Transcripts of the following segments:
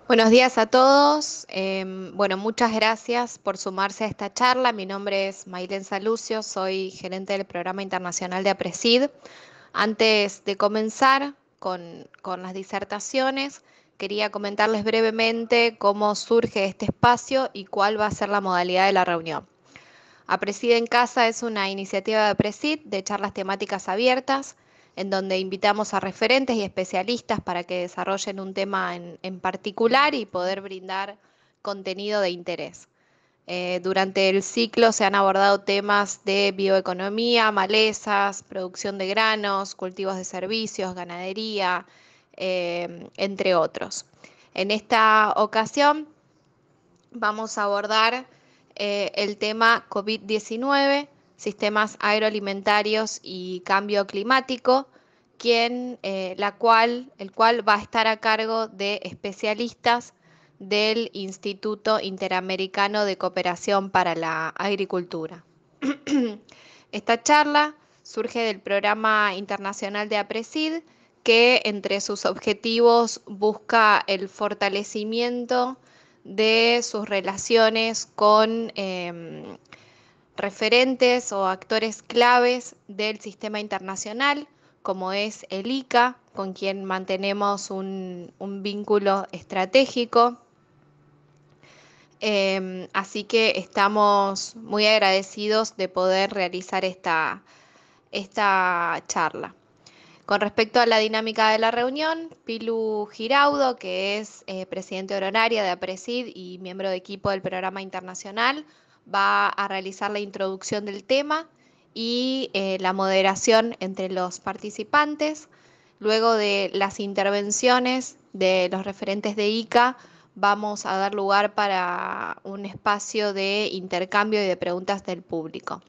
Buenos días a todos. Bueno, muchas gracias por sumarse a esta charla. Mi nombre es Maylen Salucio, soy gerente del Programa Internacional de APRESID. Antes de comenzar con las disertaciones, quería comentarles brevemente cómo surge este espacio y cuál va a ser la modalidad de la reunión. APRESID en Casa es una iniciativa de APRESID de charlas temáticas abiertas, en donde invitamos a referentes y especialistas para que desarrollen un tema en particular y poder brindar contenido de interés. Durante el ciclo se han abordado temas de bioeconomía, malezas, producción de granos, cultivos de servicios, ganadería, entre otros. En esta ocasión vamos a abordar el tema COVID-19, sistemas agroalimentarios y cambio climático, el cual va a estar a cargo de especialistas del Instituto Interamericano de Cooperación para la Agricultura. Esta charla surge del Programa Internacional de APRESID, que entre sus objetivos busca el fortalecimiento de sus relaciones con referentes o actores claves del sistema internacional, como es el ICA, con quien mantenemos un vínculo estratégico. Así que estamos muy agradecidos de poder realizar esta charla. Con respecto a la dinámica de la reunión, Pilu Giraudo, que es presidente honoraria de APRESID y miembro de equipo del programa internacional, va a realizar la introducción del tema y la moderación entre los participantes. Luego de las intervenciones de los referentes de ICA, vamos a dar lugar para un espacio de intercambio y de preguntas del público.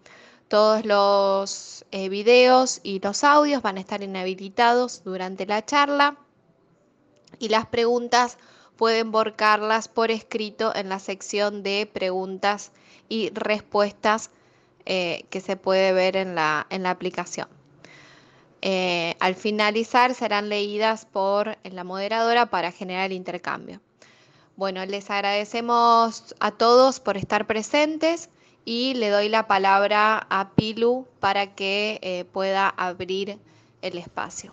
Todos los videos y los audios van a estar inhabilitados durante la charla y las preguntas pueden volcarlas por escrito en la sección de preguntas y respuestas que se puede ver en la aplicación. Al finalizar serán leídas por la moderadora para generar el intercambio. Bueno, les agradecemos a todos por estar presentes y le doy la palabra a Pilu para que pueda abrir el espacio.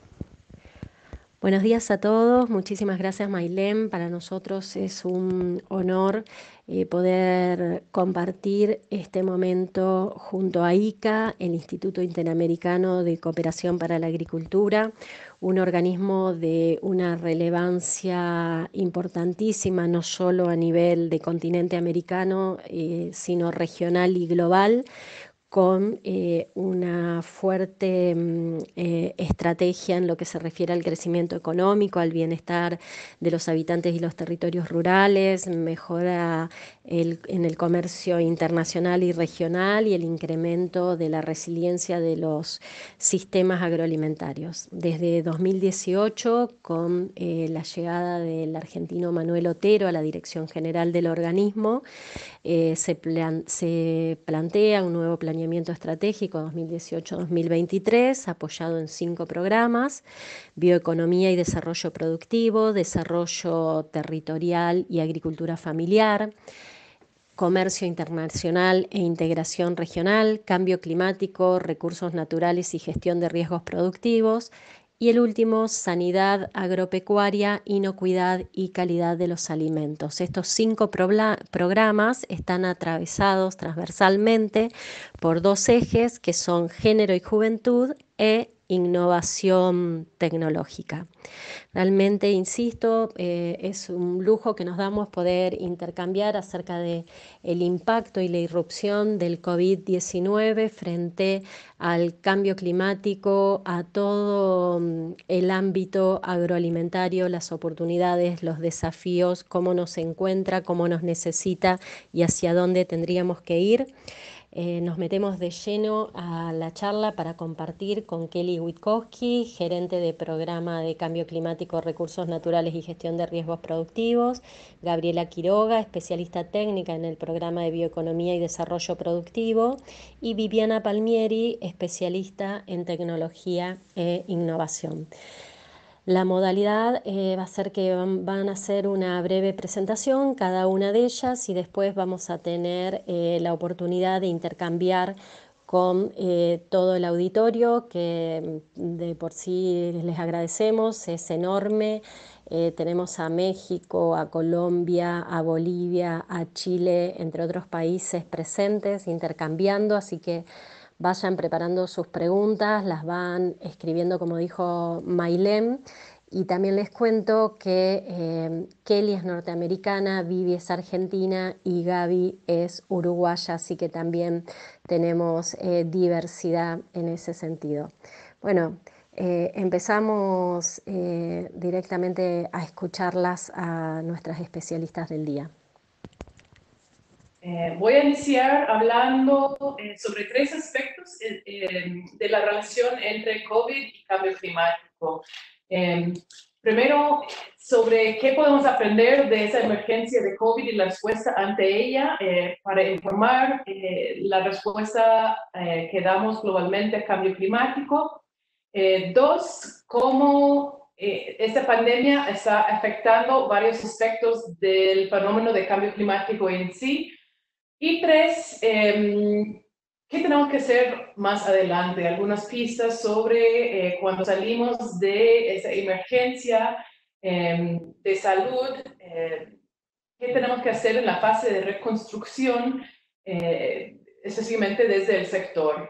Buenos días a todos, muchísimas gracias Mailén. Para nosotros es un honor poder compartir este momento junto a ICA, el Instituto Interamericano de Cooperación para la Agricultura, un organismo de una relevancia importantísima, no solo a nivel de continente americano, sino regional y global, con una fuerte estrategia en lo que se refiere al crecimiento económico, al bienestar de los habitantes y los territorios rurales, mejora en el comercio internacional y regional y el incremento de la resiliencia de los sistemas agroalimentarios. Desde 2018, con la llegada del argentino Manuel Otero a la dirección general del organismo, se plantea un nuevo planeamiento estratégico 2018-2023, apoyado en 5 programas: bioeconomía y desarrollo productivo, desarrollo territorial y agricultura familiar, comercio internacional e integración regional, cambio climático, recursos naturales y gestión de riesgos productivos. Y el último, sanidad agropecuaria, inocuidad y calidad de los alimentos. Estos 5 programas están atravesados transversalmente por 2 ejes que son género y juventud e innovación tecnológica. Realmente, insisto, es un lujo que nos damos poder intercambiar acerca del impacto y la irrupción del COVID-19 frente al cambio climático, a todo el ámbito agroalimentario, las oportunidades, los desafíos, cómo nos encuentra, cómo nos necesita y hacia dónde tendríamos que ir. Nos metemos de lleno a la charla para compartir con Kelly Witkowski, gerente de Programa de Cambio Climático, Recursos Naturales y Gestión de Riesgos Productivos; Gabriela Quiroga, especialista técnica en el Programa de Bioeconomía y Desarrollo Productivo; y Viviana Palmieri, especialista en Tecnología e Innovación. La modalidad va a ser que van a hacer una breve presentación, cada una de ellas, y después vamos a tener la oportunidad de intercambiar con todo el auditorio, que de por sí les agradecemos, es enorme. Tenemos a México, a Colombia, a Bolivia, a Chile, entre otros países presentes, intercambiando, así que vayan preparando sus preguntas, las van escribiendo como dijo Mailem. Y también les cuento que Kelly es norteamericana, Vivi es argentina y Gaby es uruguaya, así que también tenemos diversidad en ese sentido. Bueno, empezamos directamente a escucharlas a nuestras especialistas del día. Voy a iniciar hablando sobre tres aspectos de la relación entre COVID y cambio climático. Primero, sobre qué podemos aprender de esa emergencia de COVID y la respuesta ante ella para informar la respuesta que damos globalmente al cambio climático. Dos, cómo esta pandemia está afectando varios aspectos del fenómeno de cambio climático en sí. Y tres, ¿qué tenemos que hacer más adelante? Algunas pistas sobre cuando salimos de esa emergencia de salud, ¿qué tenemos que hacer en la fase de reconstrucción, específicamente desde el sector?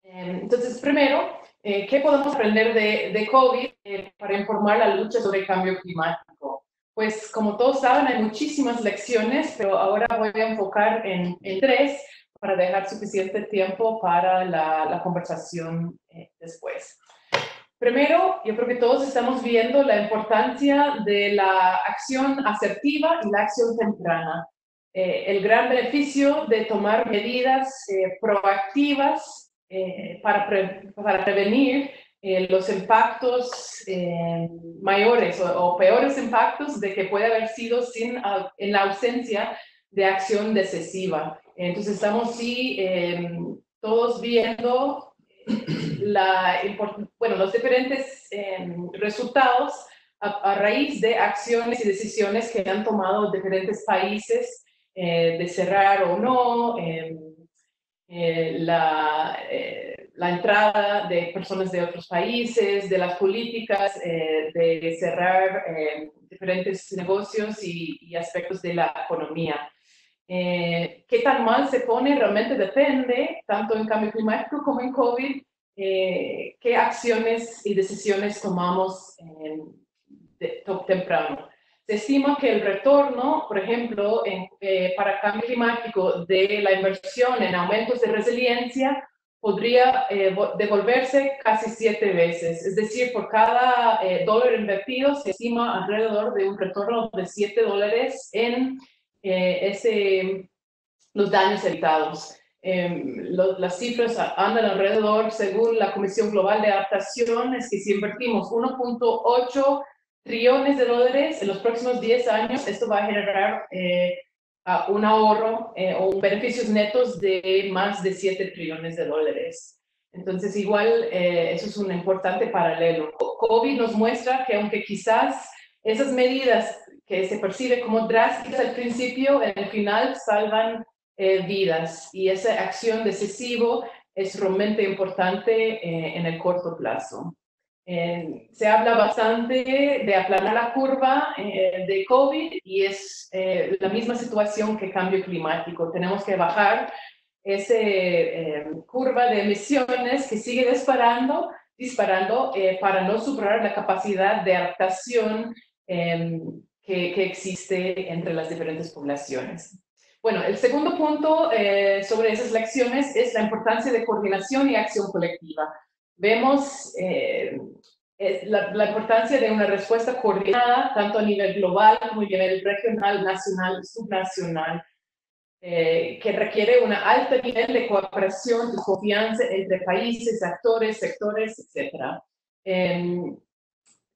Entonces, primero, ¿qué podemos aprender de COVID para informar la lucha sobre el cambio climático? Pues como todos saben, hay muchísimas lecciones, pero ahora voy a enfocar en tres para dejar suficiente tiempo para la conversación después. Primero, yo creo que todos estamos viendo la importancia de la acción asertiva y la acción temprana. El gran beneficio de tomar medidas proactivas para prevenir los impactos mayores o peores impactos de que puede haber sido en la ausencia de acción decisiva. Entonces estamos todos viendo los diferentes resultados a raíz de acciones y decisiones que han tomado diferentes países de cerrar o no, la entrada de personas de otros países, de las políticas de cerrar diferentes negocios y aspectos de la economía. Qué tan mal se pone realmente depende, tanto en cambio climático como en COVID, qué acciones y decisiones tomamos temprano. Se estima que el retorno, por ejemplo, para cambio climático de la inversión en aumentos de resiliencia podría devolverse casi 7 veces. Es decir, por cada dólar invertido se estima alrededor de un retorno de $7 en los daños evitados. Las cifras andan alrededor, según la Comisión Global de Adaptación, es que si invertimos 1.8 trillones de dólares en los próximos 10 años, esto va a generar un ahorro o beneficios netos de más de 7 trillones de dólares. Entonces, igual, eso es un importante paralelo. COVID nos muestra que aunque quizás esas medidas que se perciben como drásticas al principio, en el final salvan vidas, y esa acción decisiva es realmente importante en el corto plazo. Se habla bastante de aplanar la curva de COVID y es la misma situación que cambio climático. Tenemos que bajar esa curva de emisiones que sigue disparando para no superar la capacidad de adaptación que existe entre las diferentes poblaciones. Bueno, el segundo punto sobre esas lecciones es la importancia de coordinación y acción colectiva. Vemos la importancia de una respuesta coordinada, tanto a nivel global como a nivel regional, nacional y subnacional, que requiere un alto nivel de cooperación y confianza entre países, actores, sectores, etc.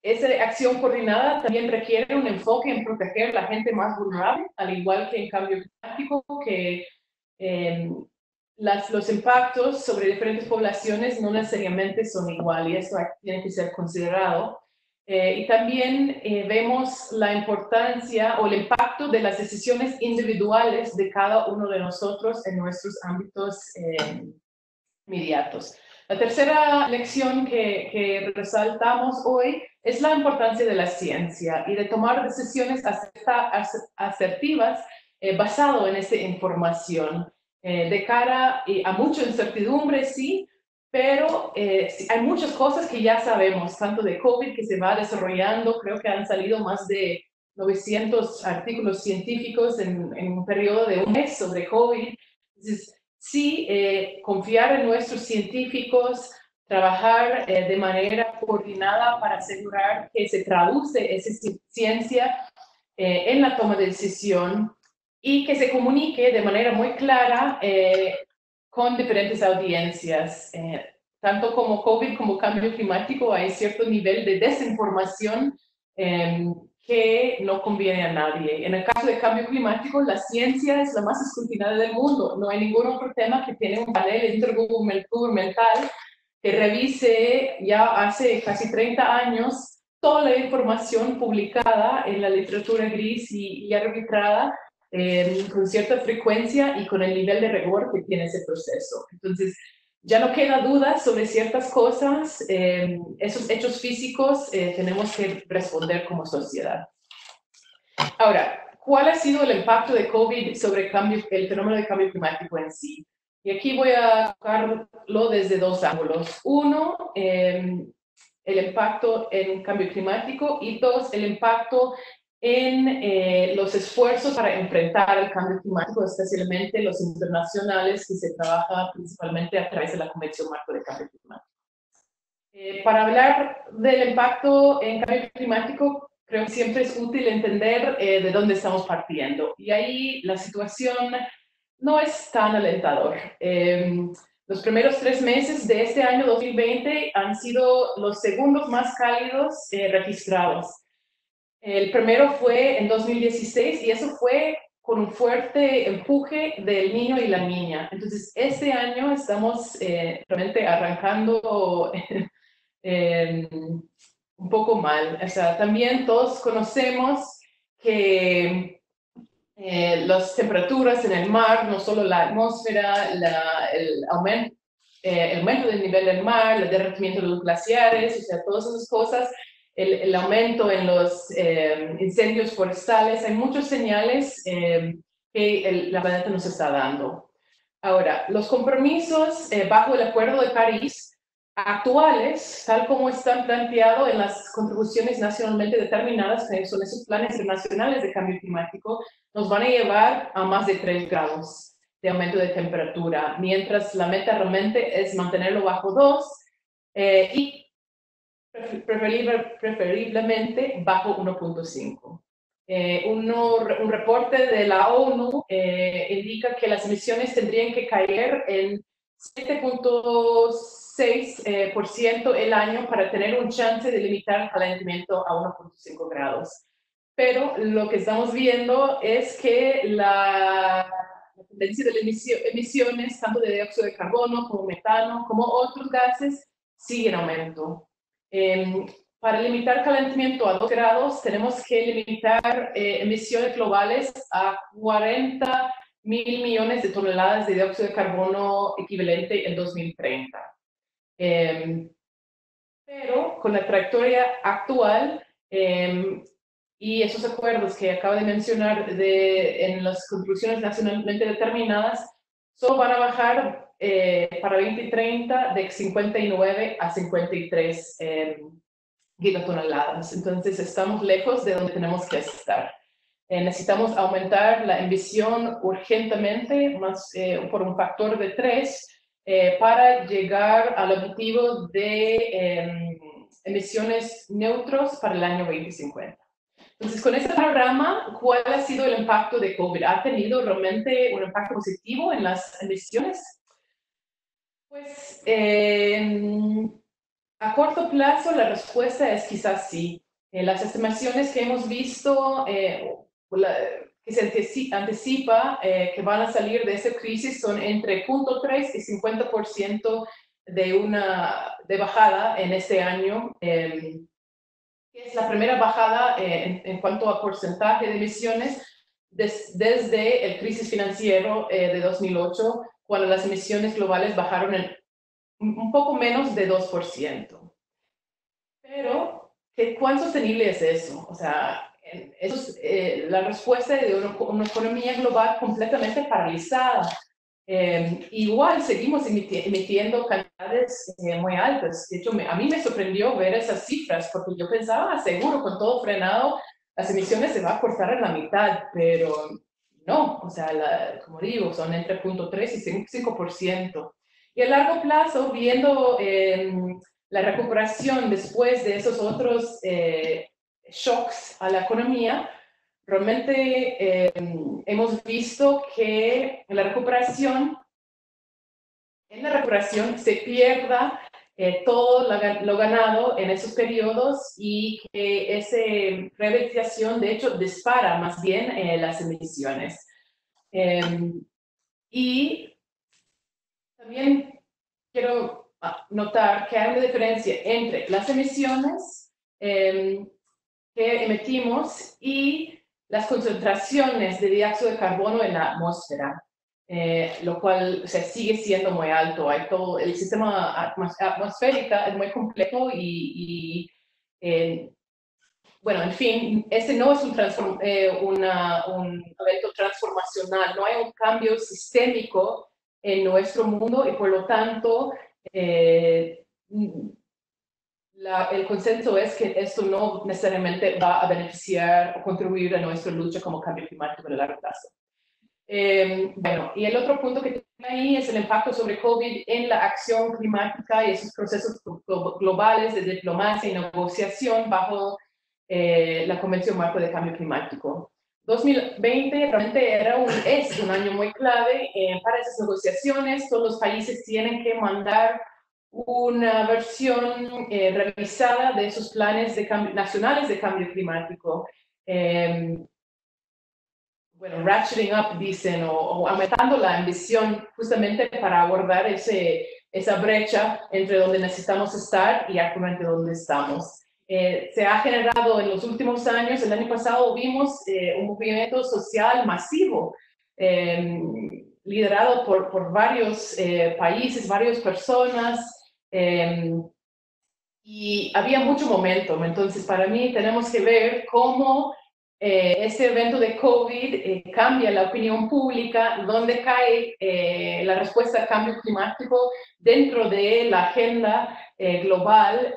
Esa acción coordinada también requiere un enfoque en proteger a la gente más vulnerable, al igual que en cambio climático, que los impactos sobre diferentes poblaciones no necesariamente son iguales, y esto tiene que ser considerado. Y también vemos la importancia o el impacto de las decisiones individuales de cada uno de nosotros en nuestros ámbitos inmediatos. La tercera lección que resaltamos hoy es la importancia de la ciencia y de tomar decisiones asertivas basado en esa información. De cara a mucha incertidumbre, sí, pero hay muchas cosas que ya sabemos, tanto de COVID que se va desarrollando, creo que han salido más de 900 artículos científicos en un periodo de un mes sobre COVID. Entonces, sí, confiar en nuestros científicos, trabajar de manera coordinada para asegurar que se traduce esa ciencia en la toma de decisión y que se comunique de manera muy clara con diferentes audiencias. Tanto como COVID como cambio climático hay cierto nivel de desinformación que no conviene a nadie. En el caso de cambio climático, la ciencia es la más escrutinada del mundo. No hay ningún otro tema que tiene un panel intergubernamental que revise ya hace casi 30 años toda la información publicada en la literatura gris y arbitrada con cierta frecuencia y con el nivel de rigor que tiene ese proceso. Entonces, ya no queda duda sobre ciertas cosas, esos hechos físicos tenemos que responder como sociedad. Ahora, ¿cuál ha sido el impacto de COVID sobre el fenómeno de cambio climático en sí? Y aquí voy a tocarlo desde dos ángulos. Uno, el impacto en cambio climático y dos, el impacto en los esfuerzos para enfrentar el cambio climático, especialmente los internacionales que se trabaja principalmente a través de la Convención Marco de Cambio Climático. Para hablar del impacto en cambio climático, creo que siempre es útil entender de dónde estamos partiendo. Y ahí la situación no es tan alentador. Los primeros 3 meses de este año 2020 han sido los segundos más cálidos registrados. El primero fue en 2016 y eso fue con un fuerte empuje del niño y la niña. Entonces, este año estamos realmente arrancando un poco mal. O sea, también todos conocemos que las temperaturas en el mar, no solo la atmósfera, el aumento del nivel del mar, el derretimiento de los glaciares, o sea, todas esas cosas, el aumento en los incendios forestales, hay muchas señales que la planeta nos está dando. Ahora, los compromisos bajo el Acuerdo de París actuales, tal como están planteados en las contribuciones nacionalmente determinadas, que son esos planes internacionales de cambio climático, nos van a llevar a más de 3 grados de aumento de temperatura, mientras la meta realmente es mantenerlo bajo 2 y preferiblemente bajo 1.5. Un reporte de la ONU indica que las emisiones tendrían que caer en 7.6% el año para tener un chance de limitar el calentamiento a 1.5 grados. Pero lo que estamos viendo es que la tendencia de emisiones, tanto de dióxido de carbono como metano, como otros gases, sigue en aumento. Para limitar calentamiento a 2 grados, tenemos que limitar emisiones globales a 40 mil millones de toneladas de dióxido de carbono equivalente en 2030. Pero con la trayectoria actual y esos acuerdos que acabo de mencionar en las conclusiones nacionalmente determinadas, solo van a bajar para 2030 de 59 a 53 gigatoneladas. Entonces estamos lejos de donde tenemos que estar. Necesitamos aumentar la emisión urgentemente, más por un factor de 3, para llegar al objetivo de emisiones neutros para el año 2050. Entonces, con este panorama, ¿cuál ha sido el impacto de COVID? ¿Ha tenido realmente un impacto positivo en las emisiones? Pues a corto plazo la respuesta es quizás sí. Las estimaciones que hemos visto, que se anticipa que van a salir de esa crisis son entre 0.3 y 50% de bajada en este año. que es la primera bajada en cuanto a porcentaje de emisiones desde el crisis financiero de 2008, cuando las emisiones globales bajaron en un poco menos de 2%. Pero, ¿cuán sostenible es eso? O sea, eso es la respuesta de una economía global completamente paralizada. Igual seguimos emitiendo cantidades muy altas. De hecho, a mí me sorprendió ver esas cifras, porque yo pensaba, seguro, con todo frenado, las emisiones se van a cortar en la mitad, pero no, o sea, como digo, son entre 0.3 y 5%. Y a largo plazo, viendo la recuperación después de esos otros shocks a la economía, realmente hemos visto que en la recuperación se pierda todo lo ganado en esos periodos y que esa revalorización, de hecho, dispara más bien las emisiones. Y también quiero notar que hay una diferencia entre las emisiones que emitimos y las concentraciones de dióxido de carbono en la atmósfera, lo cual, o sea, sigue siendo muy alto. Hay todo, el sistema atmosférico es muy complejo bueno, en fin, ese no es un evento transformacional, no hay un cambio sistémico en nuestro mundo y por lo tanto el consenso es que esto no necesariamente va a beneficiar o contribuir a nuestra lucha como cambio climático en el largo plazo. Bueno, y el otro punto que tiene ahí es el impacto sobre COVID en la acción climática y esos procesos globales de diplomacia y negociación bajo la Convención Marco de Cambio Climático. 2020 realmente es un año muy clave para esas negociaciones. Todos los países tienen que mandar una versión revisada de esos planes nacionales de cambio climático. Bueno, ratcheting up, dicen, o aumentando la ambición justamente para abordar esa brecha entre donde necesitamos estar y actualmente donde estamos. Se ha generado en los últimos años, el año pasado vimos un movimiento social masivo liderado por varios países, varias personas, y había mucho momentum. Entonces, para mí tenemos que ver cómo este evento de COVID cambia la opinión pública, dónde cae la respuesta al cambio climático dentro de la agenda global,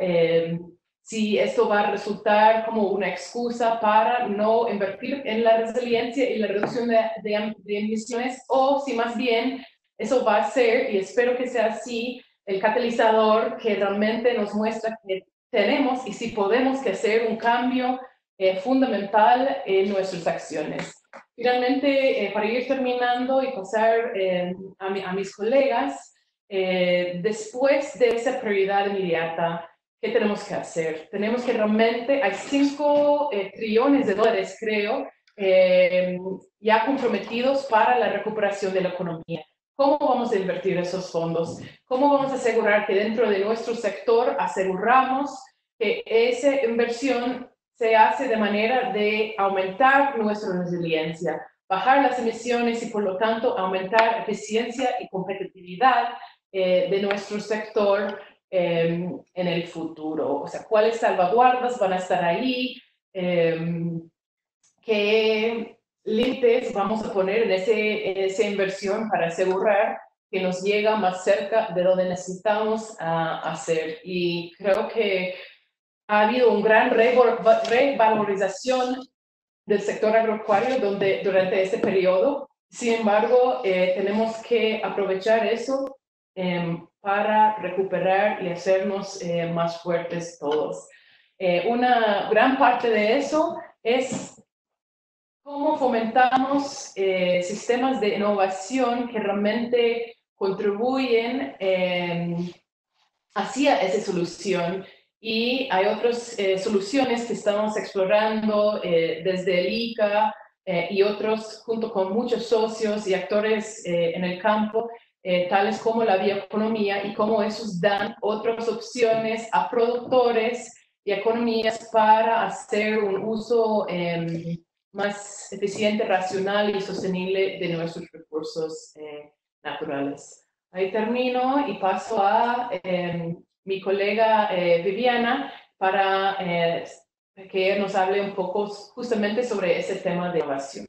si esto va a resultar como una excusa para no invertir en la resiliencia y la reducción de emisiones, o si más bien eso va a ser, y espero que sea así, el catalizador que realmente nos muestra que tenemos y si podemos que hacer un cambio fundamental en nuestras acciones. Finalmente, para ir terminando y pasar a mis colegas, después de esa prioridad inmediata, ¿qué tenemos que hacer? Tenemos que realmente, hay 5 trillones de dólares, creo, ya comprometidos para la recuperación de la economía. ¿Cómo vamos a invertir esos fondos? ¿Cómo vamos a asegurar que dentro de nuestro sector aseguramos que esa inversión se hace de manera de aumentar nuestra resiliencia, bajar las emisiones y por lo tanto aumentar eficiencia y competitividad de nuestro sector en el futuro? O sea, ¿cuáles salvaguardas van a estar ahí? ¿Qué límites vamos a poner en esa inversión para asegurar que nos llega más cerca de donde necesitamos hacer? Y creo que ha habido una gran revalorización del sector agropecuario durante este periodo. Sin embargo, tenemos que aprovechar eso para recuperar y hacernos más fuertes todos. Una gran parte de eso es cómo fomentamos sistemas de innovación que realmente contribuyen hacia esa solución. Y hay otras soluciones que estamos explorando desde el ICA y otros, junto con muchos socios y actores en el campo, tales como la bioeconomía, y cómo esos dan otras opciones a productores y economías para hacer un uso más eficiente, racional y sostenible de nuestros recursos naturales. Ahí termino y paso a mi colega Viviana para que nos hable un poco justamente sobre ese tema de innovación.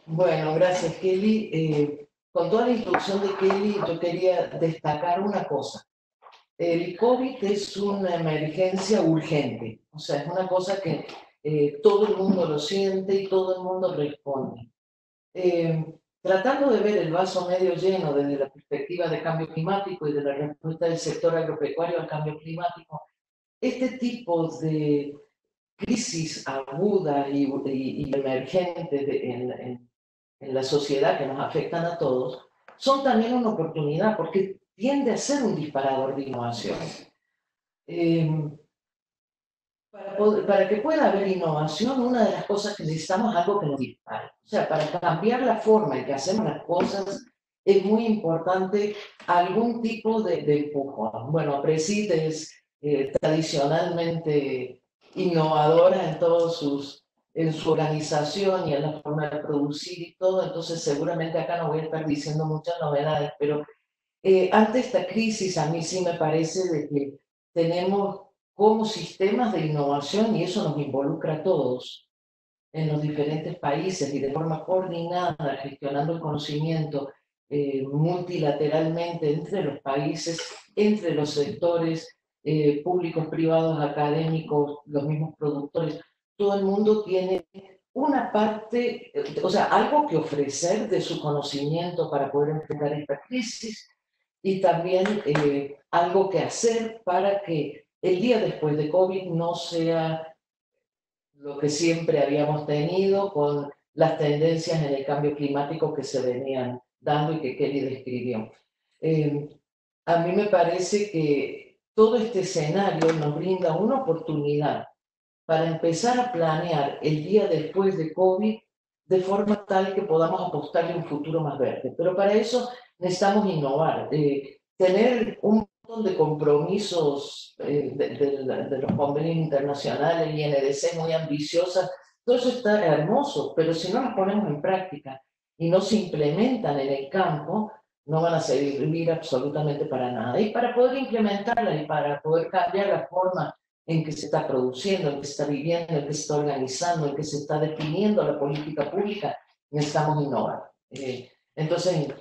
Bueno, gracias Kelly. Con toda la introducción de Kelly, yo quería destacar una cosa. El COVID es una emergencia urgente, o sea, es una cosa que todo el mundo lo siente y todo el mundo responde. Tratando de ver el vaso medio lleno desde la perspectiva de cambio climático y de la respuesta del sector agropecuario al cambio climático, este tipo de crisis aguda y emergente en la sociedad que nos afectan a todos, son también una oportunidad porque tiende a ser un disparador de innovación. Para que pueda haber innovación, una de las cosas que necesitamos es algo que nos dispare. O sea, para cambiar la forma en que hacemos las cosas, es muy importante algún tipo de empujón. Bueno, APRESID es tradicionalmente innovadora en su organización y en la forma de producir y todo, entonces seguramente acá no voy a estar diciendo muchas novedades, pero ante esta crisis a mí sí me parece de que tenemos como sistemas de innovación, y eso nos involucra a todos en los diferentes países y de forma coordinada, gestionando el conocimiento multilateralmente entre los países, entre los sectores públicos, privados, académicos, los mismos productores. Todo el mundo tiene una parte, o sea, algo que ofrecer de su conocimiento para poder enfrentar esta crisis y también algo que hacer para que el día después de COVID no sea lo que siempre habíamos tenido con las tendencias en el cambio climático que se venían dando y que Kelly describió. A mí me parece que todo este escenario nos brinda una oportunidad para empezar a planear el día después de COVID de forma tal que podamos apostarle un futuro más verde. Pero para eso necesitamos innovar, tener un montón de compromisos de los convenios internacionales y NDC muy ambiciosas. Todo eso está hermoso, pero si no las ponemos en práctica y no se implementan en el campo, no van a servir absolutamente para nada. Y para poder implementarlas y para poder cambiar la forma en que se está produciendo, en que se está viviendo, en que se está organizando, en que se está definiendo la política pública, necesitamos innovar. Entonces,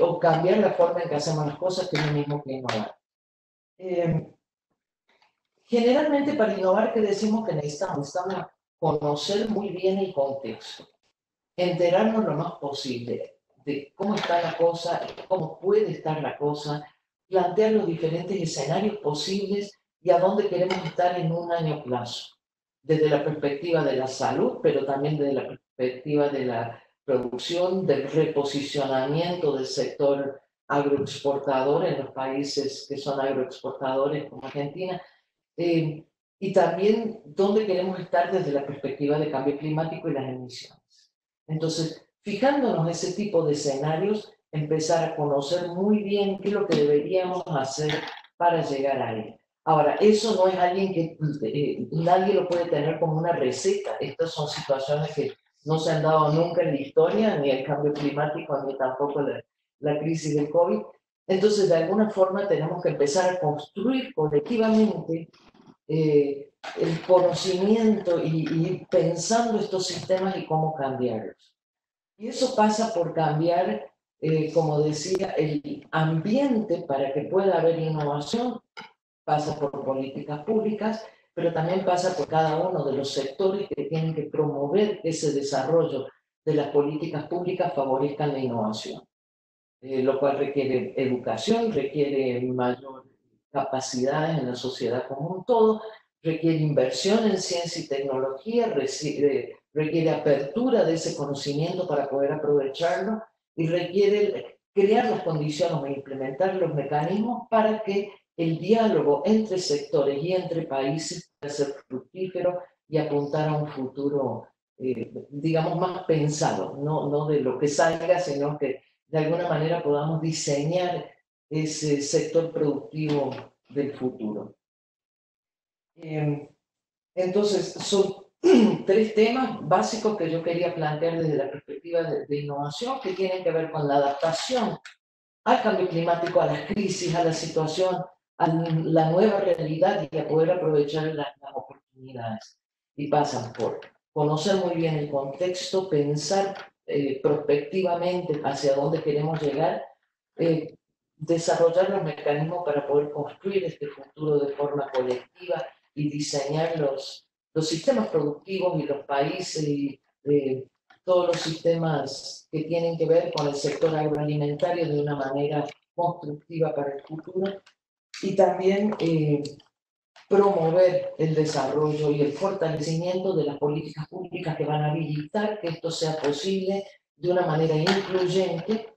o cambiar la forma en que hacemos las cosas, que es lo mismo que innovar. Generalmente para innovar, ¿qué decimos que necesitamos? Necesitamos conocer muy bien el contexto, enterarnos lo más posible de cómo está la cosa, cómo puede estar la cosa, plantear los diferentes escenarios posibles y a dónde queremos estar en un año plazo, desde la perspectiva de la salud, pero también desde la perspectiva de la producción, del reposicionamiento del sector agroexportador en los países que son agroexportadores como Argentina, y también dónde queremos estar desde la perspectiva de cambio climático y las emisiones. Entonces, fijándonos en ese tipo de escenarios, empezar a conocer muy bien qué es lo que deberíamos hacer para llegar a él. Ahora, eso no es alguien que nadie lo puede tener como una receta. Estas son situaciones que no se han dado nunca en la historia, ni el cambio climático, ni tampoco la crisis del COVID. Entonces, de alguna forma, tenemos que empezar a construir colectivamente el conocimiento y ir pensando estos sistemas y cómo cambiarlos. Y eso pasa por cambiar, como decía, el ambiente para que pueda haber innovación, pasa por políticas públicas, pero también pasa por cada uno de los sectores que tienen que promover ese desarrollo de las políticas públicas favorezcan la innovación, lo cual requiere educación, requiere mayor capacidades en la sociedad como un todo, requiere inversión en ciencia y tecnología, requiere apertura de ese conocimiento para poder aprovecharlo y requiere crear las condiciones e implementar los mecanismos para que el diálogo entre sectores y entre países pueda ser fructífero y apuntar a un futuro, digamos, más pensado, no de lo que salga, sino que de alguna manera podamos diseñar ese sector productivo del futuro. Entonces, son tres temas básicos que yo quería plantear desde la perspectiva de innovación, que tienen que ver con la adaptación al cambio climático, a las crisis, a la situación, a la nueva realidad y a poder aprovechar las oportunidades. Y pasan por conocer muy bien el contexto, pensar prospectivamente hacia dónde queremos llegar, desarrollar los mecanismos para poder construir este futuro de forma colectiva y diseñar los sistemas productivos y los países y todos los sistemas que tienen que ver con el sector agroalimentario de una manera constructiva para el futuro y también promover el desarrollo y el fortalecimiento de las políticas públicas que van a habilitar que esto sea posible de una manera incluyente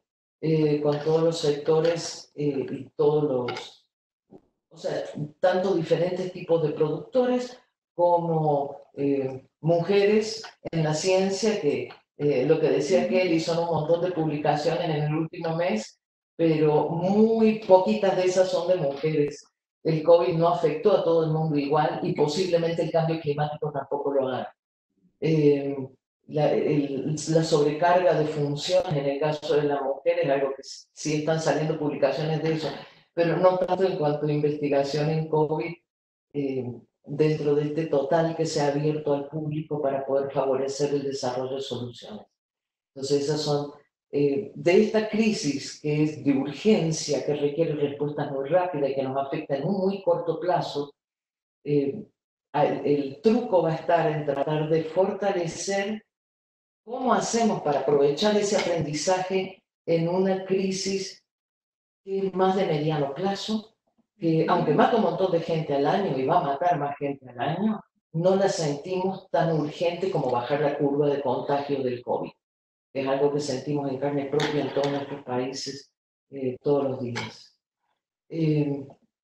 con todos los sectores y todos los, o sea, tanto diferentes tipos de productores como mujeres en la ciencia, que lo que decía Kelly son un montón de publicaciones en el último mes, pero muy poquitas de esas son de mujeres. El COVID no afectó a todo el mundo igual y posiblemente el cambio climático tampoco lo haga. La sobrecarga de funciones en el caso de la mujer es algo que sí están saliendo publicaciones de eso, pero no tanto en cuanto a investigación en COVID dentro de este total que se ha abierto al público para poder favorecer el desarrollo de soluciones. Entonces esas son, de esta crisis que es de urgencia, que requiere respuestas muy rápidas y que nos afecta en un muy corto plazo, el truco va a estar en tratar de fortalecer cómo hacemos para aprovechar ese aprendizaje en una crisis que es más de mediano plazo, que aunque mata un montón de gente al año y va a matar más gente al año, no la sentimos tan urgente como bajar la curva de contagio del COVID. Es algo que sentimos en carne propia en todos nuestros países todos los días.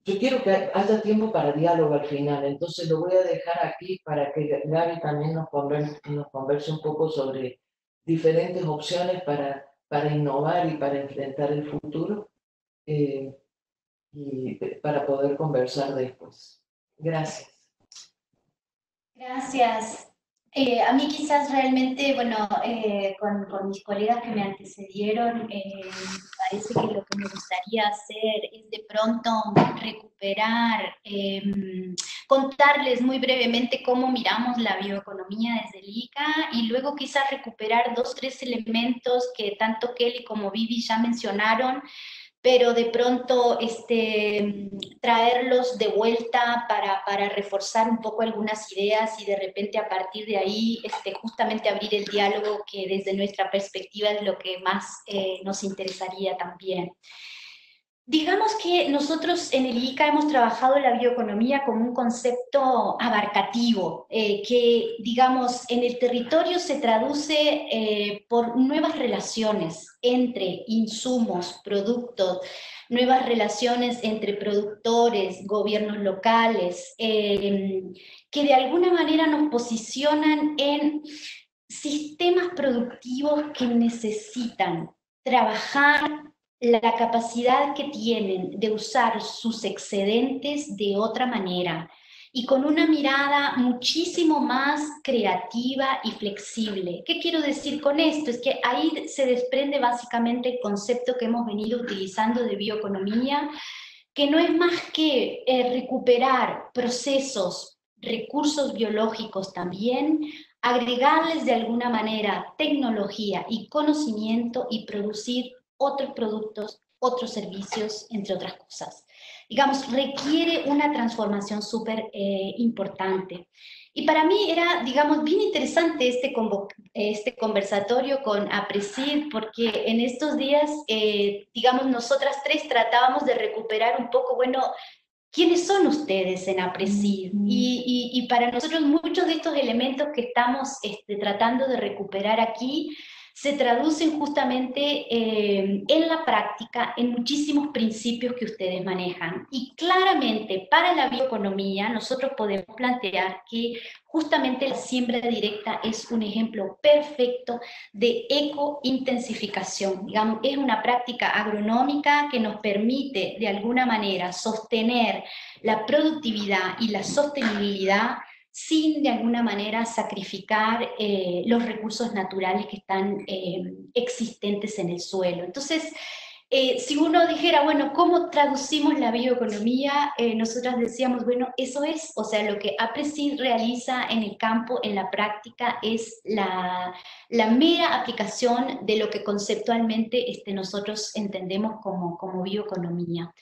Yo quiero que haya tiempo para diálogo al final, entonces lo voy a dejar aquí para que Gaby también nos converse un poco sobre diferentes opciones para innovar y para enfrentar el futuro y para poder conversar después. Gracias. Gracias. A mí quizás realmente, bueno, con mis colegas que me antecedieron, me parece que lo que me gustaría hacer es de pronto recuperar, contarles muy brevemente cómo miramos la bioeconomía desde el ICA y luego quizás recuperar 2 o 3 elementos que tanto Kelly como Vivi ya mencionaron, pero de pronto traerlos de vuelta para reforzar un poco algunas ideas y de repente a partir de ahí justamente abrir el diálogo que desde nuestra perspectiva es lo que más nos interesaría también. Digamos que nosotros en el ICA hemos trabajado la bioeconomía como un concepto abarcativo, que, digamos, en el territorio se traduce por nuevas relaciones entre insumos, productos, nuevas relaciones entre productores, gobiernos locales, que de alguna manera nos posicionan en sistemas productivos que necesitan trabajar la capacidad que tienen de usar sus excedentes de otra manera y con una mirada muchísimo más creativa y flexible. ¿Qué quiero decir con esto? Es que ahí se desprende básicamente el concepto que hemos venido utilizando de bioeconomía, que no es más que recuperar procesos, recursos biológicos también, agregarles de alguna manera tecnología y conocimiento y producir otros productos, otros servicios, entre otras cosas. Digamos, requiere una transformación súper importante. Y para mí era, digamos, bien interesante este conversatorio con APRESID, porque en estos días, digamos, nosotras tres tratábamos de recuperar un poco, bueno, ¿quiénes son ustedes en APRESID? Y para nosotros muchos de estos elementos que estamos tratando de recuperar aquí se traducen justamente en la práctica en muchísimos principios que ustedes manejan. Y claramente para la bioeconomía nosotros podemos plantear que justamente la siembra directa es un ejemplo perfecto de ecointensificación. Digamos, es una práctica agronómica que nos permite de alguna manera sostener la productividad y la sostenibilidad sin de alguna manera sacrificar los recursos naturales que están existentes en el suelo. Entonces, si uno dijera, bueno, ¿cómo traducimos la bioeconomía? Nosotras decíamos, bueno, eso es, o sea, lo que APRESID realiza en el campo, en la práctica, es la mera aplicación de lo que conceptualmente nosotros entendemos como bioeconomía.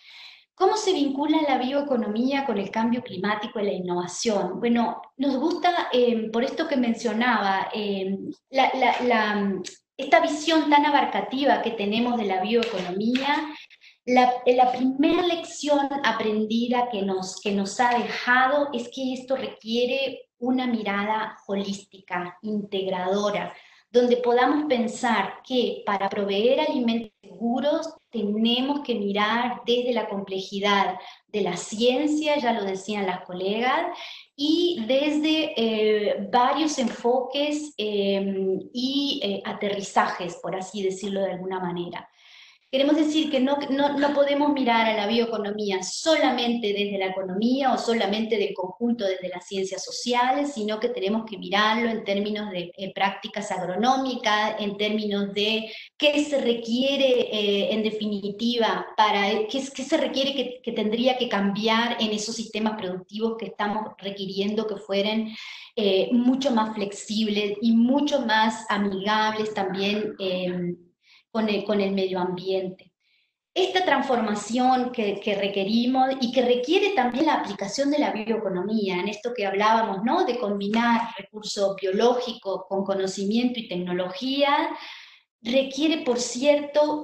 ¿Cómo se vincula la bioeconomía con el cambio climático y la innovación? Bueno, nos gusta, por esto que mencionaba, esta visión tan abarcativa que tenemos de la bioeconomía. La primera lección aprendida que nos ha dejado es que esto requiere una mirada holística, integradora, donde podamos pensar que para proveer alimentos seguros tenemos que mirar desde la complejidad de la ciencia, ya lo decían las colegas, y desde varios enfoques y aterrizajes, por así decirlo de alguna manera. Queremos decir que no podemos mirar a la bioeconomía solamente desde la economía o solamente del conjunto desde las ciencias sociales, sino que tenemos que mirarlo en términos de prácticas agronómicas, en términos de qué se requiere en definitiva, qué se requiere que tendría que cambiar en esos sistemas productivos que estamos requiriendo que fueran mucho más flexibles y mucho más amigables también con el medio ambiente. Esta transformación que requerimos y que requiere también la aplicación de la bioeconomía, en esto que hablábamos, ¿no?, de combinar recursos biológicos con conocimiento y tecnología, requiere, por cierto,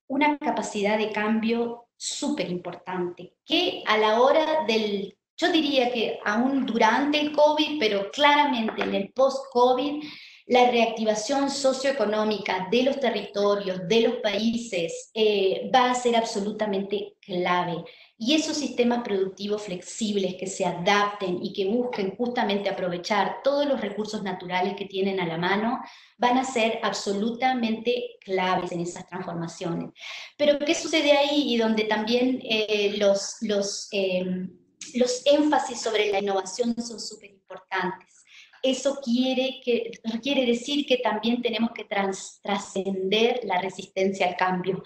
una capacidad de cambio súper importante, que a la hora yo diría que aún durante el COVID, pero claramente en el post-COVID, la reactivación socioeconómica de los territorios, de los países, va a ser absolutamente clave. Y esos sistemas productivos flexibles que se adapten y que busquen justamente aprovechar todos los recursos naturales que tienen a la mano, van a ser absolutamente claves en esas transformaciones. Pero ¿qué sucede ahí? Y donde también los énfasis sobre la innovación son súper importantes. Eso quiere decir que también tenemos que trascender la resistencia al cambio.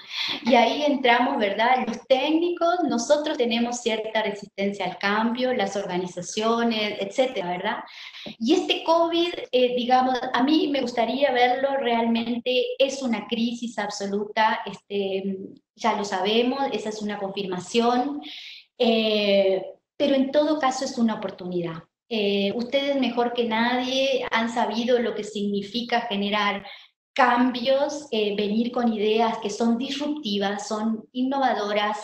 Y ahí entramos, ¿verdad? Los técnicos, nosotros tenemos cierta resistencia al cambio, las organizaciones, etcétera, ¿verdad? Y este COVID, digamos, a mí me gustaría verlo realmente, es una crisis absoluta, ya lo sabemos, esa es una confirmación, pero en todo caso es una oportunidad. Ustedes mejor que nadie han sabido lo que significa generar cambios, venir con ideas que son disruptivas, son innovadoras,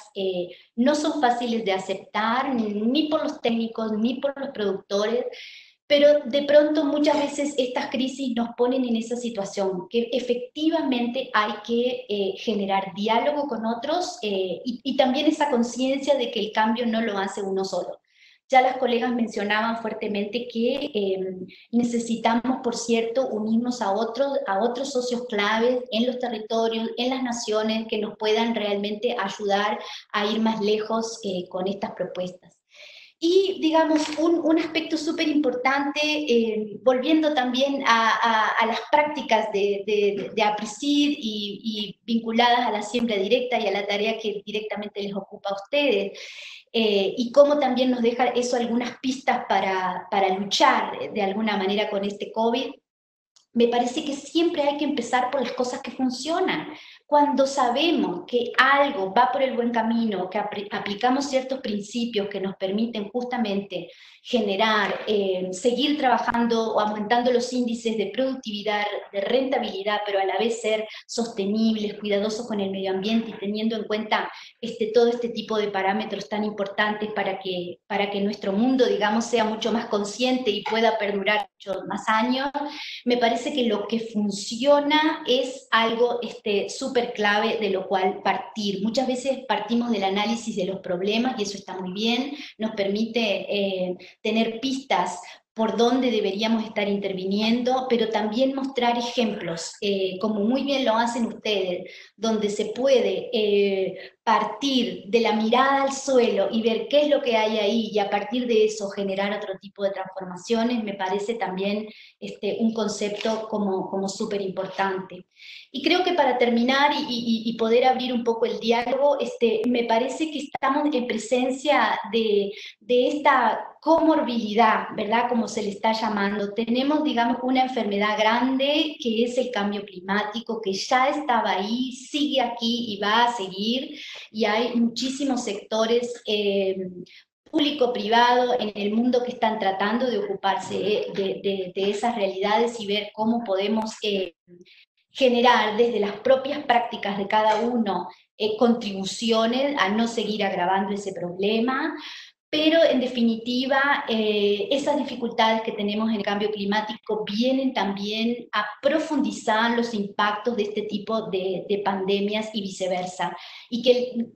no son fáciles de aceptar ni por los técnicos ni por los productores, pero de pronto muchas veces estas crisis nos ponen en esa situación, que efectivamente hay que generar diálogo con otros y también esa conciencia de que el cambio no lo hace uno solo. Ya las colegas mencionaban fuertemente que necesitamos, por cierto, unirnos a otros socios claves en los territorios, en las naciones, que nos puedan realmente ayudar a ir más lejos con estas propuestas. Y, digamos, un aspecto súper importante, volviendo también a las prácticas de APRESID y vinculadas a la siembra directa y a la tarea que directamente les ocupa a ustedes, y cómo también nos deja eso algunas pistas para luchar de alguna manera con este COVID. Me parece que siempre hay que empezar por las cosas que funcionan, cuando sabemos que algo va por el buen camino, que aplicamos ciertos principios que nos permiten justamente generar, seguir trabajando o aumentando los índices de productividad, de rentabilidad, pero a la vez ser sostenibles, cuidadosos con el medio ambiente y teniendo en cuenta todo este tipo de parámetros tan importantes para que nuestro mundo, digamos, sea mucho más consciente y pueda perdurar muchos más años, me parece que lo que funciona es algo súper clave de lo cual partir. Muchas veces partimos del análisis de los problemas y eso está muy bien, nos permite tener pistas por dónde deberíamos estar interviniendo, pero también mostrar ejemplos, como muy bien lo hacen ustedes, donde se puede partir de la mirada al suelo y ver qué es lo que hay ahí y a partir de eso generar otro tipo de transformaciones, me parece también un concepto como súper importante. Y creo que para terminar y poder abrir un poco el diálogo, me parece que estamos en presencia de esta comorbilidad, ¿verdad? Como se le está llamando. Tenemos, digamos, una enfermedad grande que es el cambio climático, que ya estaba ahí, sigue aquí y va a seguir, y hay muchísimos sectores público-privado en el mundo que están tratando de ocuparse de esas realidades y ver cómo podemos generar desde las propias prácticas de cada uno contribuciones a no seguir agravando ese problema. Pero en definitiva, esas dificultades que tenemos en el cambio climático vienen también a profundizar los impactos de este tipo de pandemias y viceversa. Y que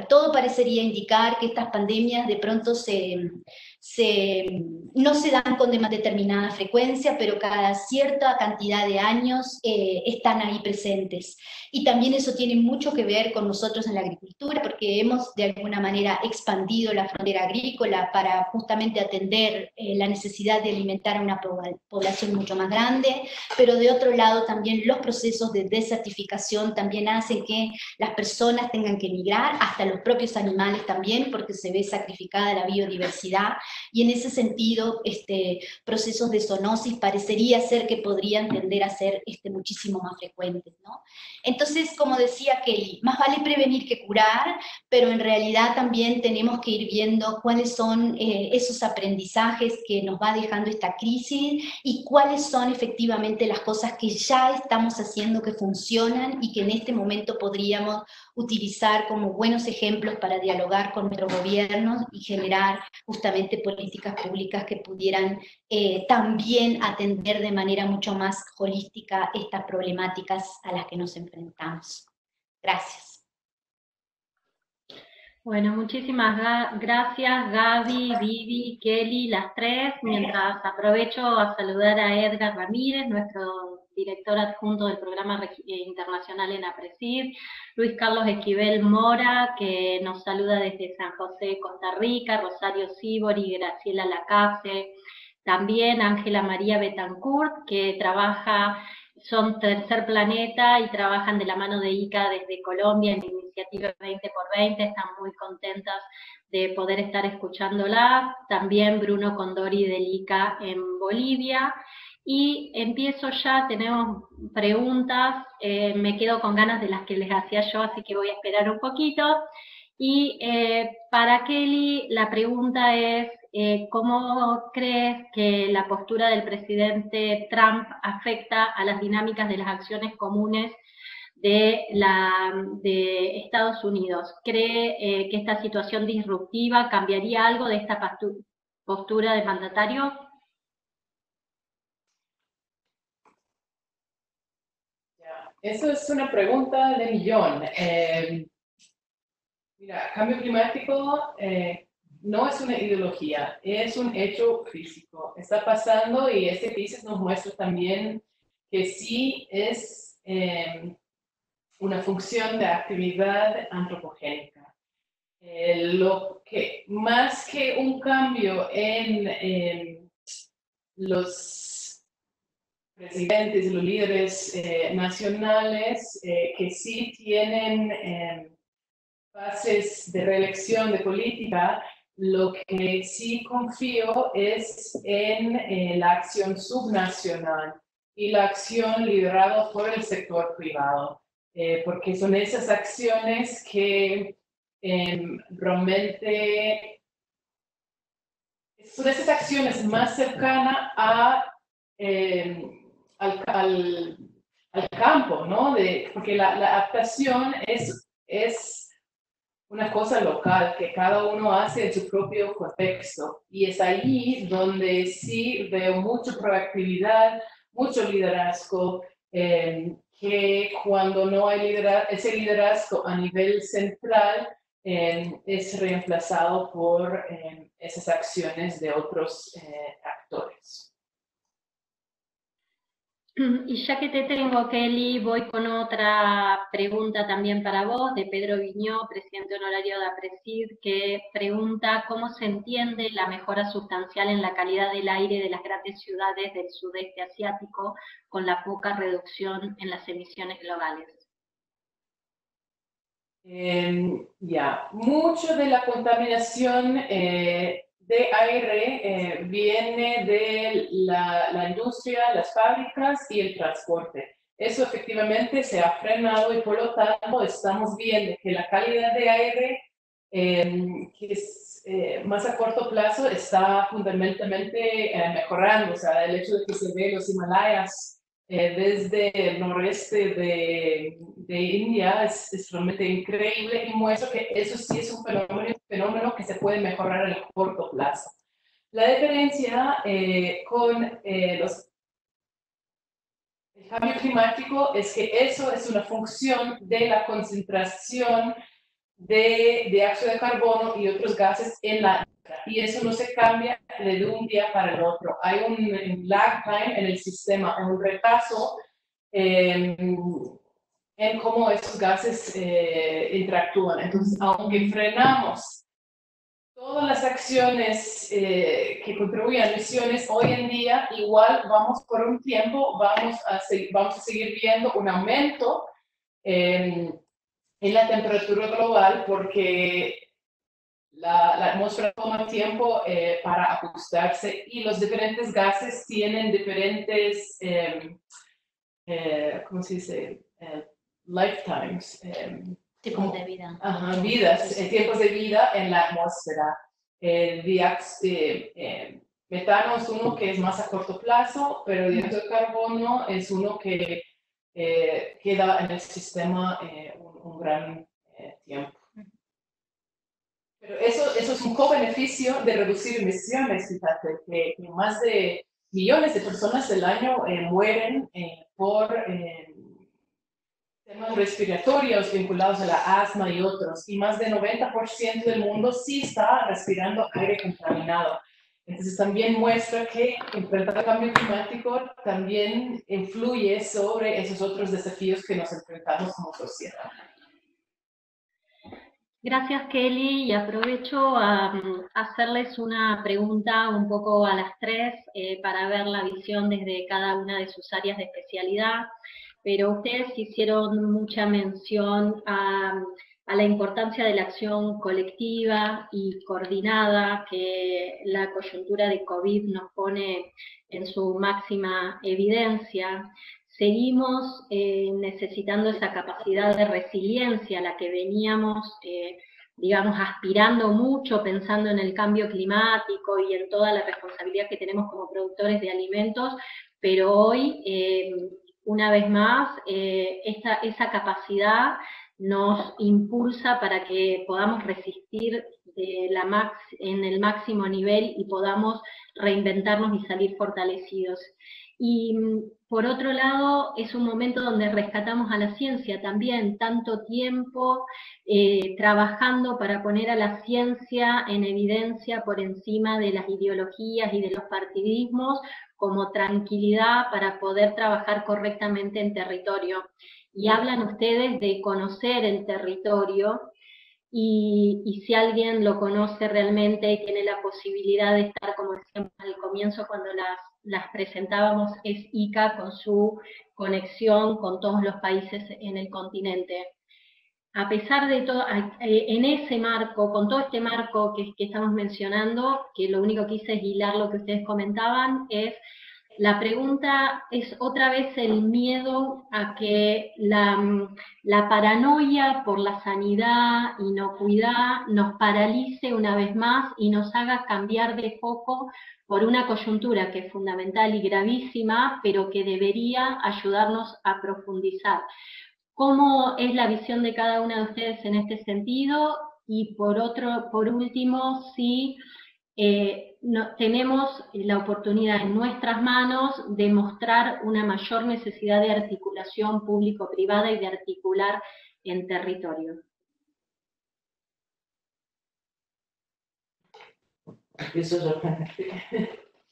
todo parecería indicar que estas pandemias de pronto no se dan con determinada frecuencia, pero cada cierta cantidad de años están ahí presentes. Y también eso tiene mucho que ver con nosotros en la agricultura, porque hemos de alguna manera expandido la frontera agrícola para justamente atender la necesidad de alimentar a una población mucho más grande, pero de otro lado también los procesos de desertificación también hacen que las personas tengan que migrar, hasta los propios animales también, porque se ve sacrificada la biodiversidad, y en ese sentido procesos de zoonosis parecería ser que podrían tender a ser muchísimo más frecuentes, ¿no? Entonces, como decía Kelly, más vale prevenir que curar, pero en realidad también tenemos que ir viendo cuáles son esos aprendizajes que nos va dejando esta crisis y cuáles son efectivamente las cosas que ya estamos haciendo que funcionan y que en este momento podríamos utilizar como buenos ejemplos para dialogar con nuestros gobiernos y generar justamente políticas públicas que pudieran también atender de manera mucho más holística estas problemáticas a las que nos enfrentamos. Gracias. Bueno, muchísimas gracias Gaby, Vivi, Kelly, las tres, mientras aprovecho a saludar a Edgar Ramírez, nuestro director adjunto del programa internacional en APRESID, Luis Carlos Esquivel Mora, que nos saluda desde San José, Costa Rica, Rosario Sibori, Graciela Lacase, también Ángela María Betancourt, que son Tercer Planeta y trabajan de la mano de ICA desde Colombia en la iniciativa 20x20, están muy contentas de poder estar escuchándola. También Bruno Condori del ICA en Bolivia. Y empiezo ya, tenemos preguntas, me quedo con ganas de las que les hacía yo, así que voy a esperar un poquito. Y para Kelly, la pregunta es, ¿cómo crees que la postura del presidente Trump afecta a las dinámicas de las acciones comunes de Estados Unidos? ¿Cree que esta situación disruptiva cambiaría algo de esta postura del mandatario? Eso es una pregunta de millón. Mira, cambio climático no es una ideología, es un hecho físico. Está pasando y esta crisis nos muestra también que sí es una función de actividad antropogénica. Lo que, más que un cambio en los presidentes y los líderes nacionales que sí tienen fases de reelección de política, lo que sí confío es en la acción subnacional y la acción liderada por el sector privado. porque son esas acciones que realmente son esas acciones más cercanas al campo, ¿no? Porque la adaptación es una cosa local que cada uno hace en su propio contexto. Y es ahí donde sí veo mucha proactividad, mucho liderazgo, que cuando no hay ese liderazgo a nivel central, es reemplazado por esas acciones de otros actores. Y ya que te tengo, Kelly, voy con otra pregunta también para vos, de Pedro Viñó, presidente honorario de APRESID, que pregunta cómo se entiende la mejora sustancial en la calidad del aire de las grandes ciudades del sudeste asiático con la poca reducción en las emisiones globales. Mucho de la contaminación de aire viene de la industria, las fábricas y el transporte. Eso efectivamente se ha frenado y por lo tanto estamos viendo que la calidad de aire, que es más a corto plazo, está fundamentalmente mejorando. O sea, el hecho de que se ve los Himalayas desde el noreste de India es realmente increíble y muestra que eso sí es un fenómeno que se puede mejorar a corto plazo. La diferencia con el cambio climático es que eso es una función de la concentración de dióxido de carbono y otros gases en la atmósfera. Y eso no se cambia de un día para el otro. Hay un lag time en el sistema, un retraso en cómo esos gases interactúan. Entonces, aunque frenamos todas las acciones que contribuyen a emisiones hoy en día, igual vamos por un tiempo, vamos a seguir viendo un aumento en la temperatura global porque la atmósfera toma tiempo para ajustarse y los diferentes gases tienen diferentes, ¿cómo se dice? Lifetimes. Tipos de vida. Tiempos de vida en la atmósfera. Metano es uno que es más a corto plazo, pero dióxido de carbono es uno que queda en el sistema un gran tiempo. Pero eso es un co-beneficio de reducir emisiones, fíjate, que más de millones de personas al año mueren por temas respiratorios vinculados a la asma y otros, y más del 90% del mundo sí está respirando aire contaminado. Entonces también muestra que enfrentar el cambio climático también influye sobre esos otros desafíos que nos enfrentamos como sociedad. Gracias, Kelly, y aprovecho a hacerles una pregunta un poco a las tres para ver la visión desde cada una de sus áreas de especialidad, pero ustedes hicieron mucha mención a la importancia de la acción colectiva y coordinada que la coyuntura de COVID nos pone en su máxima evidencia. Seguimos necesitando esa capacidad de resiliencia a la que veníamos, digamos, aspirando mucho, pensando en el cambio climático y en toda la responsabilidad que tenemos como productores de alimentos, pero hoy, una vez más, esa capacidad nos impulsa para que podamos resistir en el máximo nivel y podamos reinventarnos y salir fortalecidos. Y por otro lado, es un momento donde rescatamos a la ciencia también, tanto tiempo trabajando para poner a la ciencia en evidencia por encima de las ideologías y de los partidismos, como tranquilidad para poder trabajar correctamente en territorio. Y hablan ustedes de conocer el territorio, y si alguien lo conoce realmente y tiene la posibilidad de estar, como decíamos al comienzo cuando las presentábamos, es ICA con su conexión con todos los países en el continente. A pesar de todo, en ese marco, con todo este marco que estamos mencionando, que lo único que hice es hilar lo que ustedes comentaban, es La pregunta es otra vez el miedo a que la paranoia por la sanidad, inocuidad, nos paralice una vez más y nos haga cambiar de foco por una coyuntura que es fundamental y gravísima, pero que debería ayudarnos a profundizar. ¿Cómo es la visión de cada una de ustedes en este sentido? Y por último, si tenemos la oportunidad en nuestras manos de mostrar una mayor necesidad de articulación público-privada y de articular en territorio.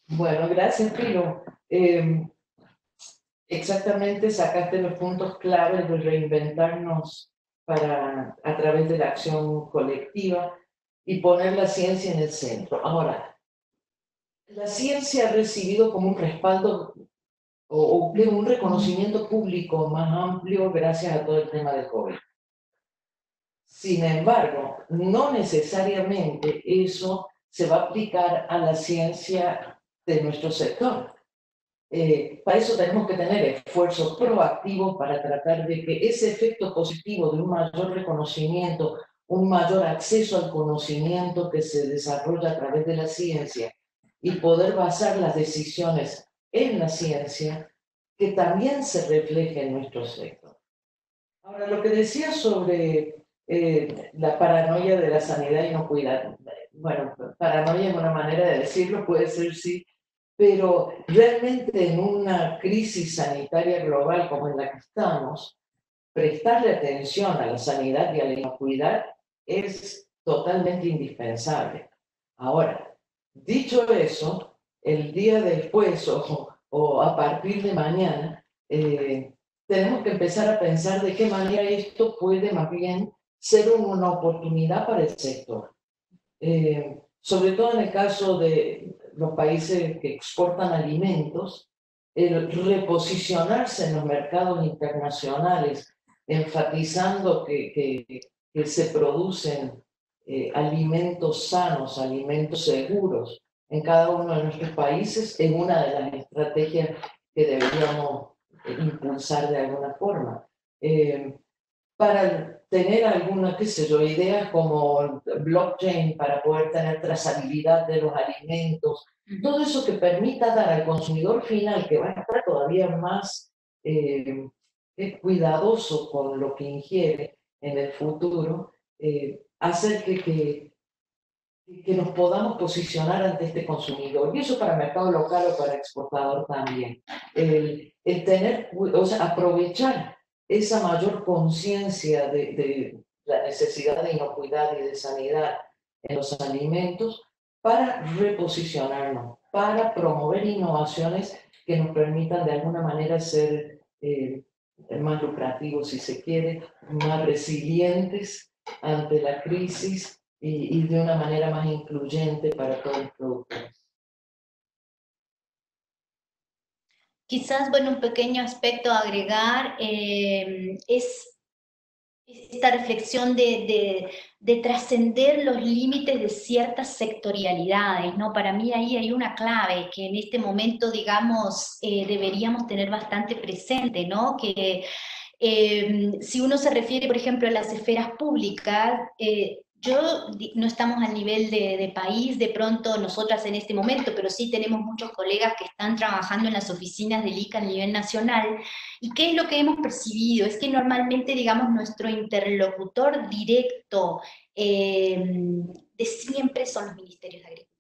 Bueno, gracias, Pilo. Exactamente, sacaste los puntos claves de reinventarnos a través de la acción colectiva y poner la ciencia en el centro. Ahora, la ciencia ha recibido como un respaldo o un reconocimiento público más amplio gracias a todo el tema de COVID. Sin embargo, no necesariamente eso se va a aplicar a la ciencia de nuestro sector. Para eso tenemos que tener esfuerzos proactivos para tratar de que ese efecto positivo de un mayor reconocimiento, un mayor acceso al conocimiento que se desarrolla a través de la ciencia y poder basar las decisiones en la ciencia, que también se refleje en nuestro sector. Ahora, lo que decía sobre la paranoia de la sanidad y inocuidad, bueno, paranoia es una manera de decirlo, puede ser sí, pero realmente en una crisis sanitaria global como en la que estamos, prestarle atención a la sanidad y a la inocuidad es totalmente indispensable. Ahora, dicho eso, el día después o a partir de mañana, tenemos que empezar a pensar de qué manera esto puede más bien ser una oportunidad para el sector. Sobre todo en el caso de los países que exportan alimentos, el reposicionarse en los mercados internacionales, enfatizando que se producen alimentos sanos, alimentos seguros en cada uno de nuestros países, es una de las estrategias que deberíamos impulsar de alguna forma. Para tener alguna, qué sé yo, ideas como blockchain para poder tener trazabilidad de los alimentos, todo eso que permita dar al consumidor final, que va a estar todavía más cuidadoso con lo que ingiere en el futuro, hacer que nos podamos posicionar ante este consumidor. Y eso para mercado local o para exportador también. El tener, o sea, aprovechar esa mayor conciencia de la necesidad de inocuidad y de sanidad en los alimentos para reposicionarnos, para promover innovaciones que nos permitan de alguna manera ser más lucrativos, si se quiere, más resilientes ante la crisis y de una manera más incluyente para todos los productores. Quizás, bueno, un pequeño aspecto a agregar es esta reflexión de trascender los límites de ciertas sectorialidades, ¿no? Para mí ahí hay una clave que en este momento, digamos, deberíamos tener bastante presente, ¿no? Que si uno se refiere, por ejemplo, a las esferas públicas, no estamos al nivel de país, de pronto nosotras en este momento, pero sí tenemos muchos colegas que están trabajando en las oficinas del ICA a nivel nacional. ¿Y qué es lo que hemos percibido? Es que normalmente, digamos, nuestro interlocutor directo de siempre son los ministerios de Agricultura.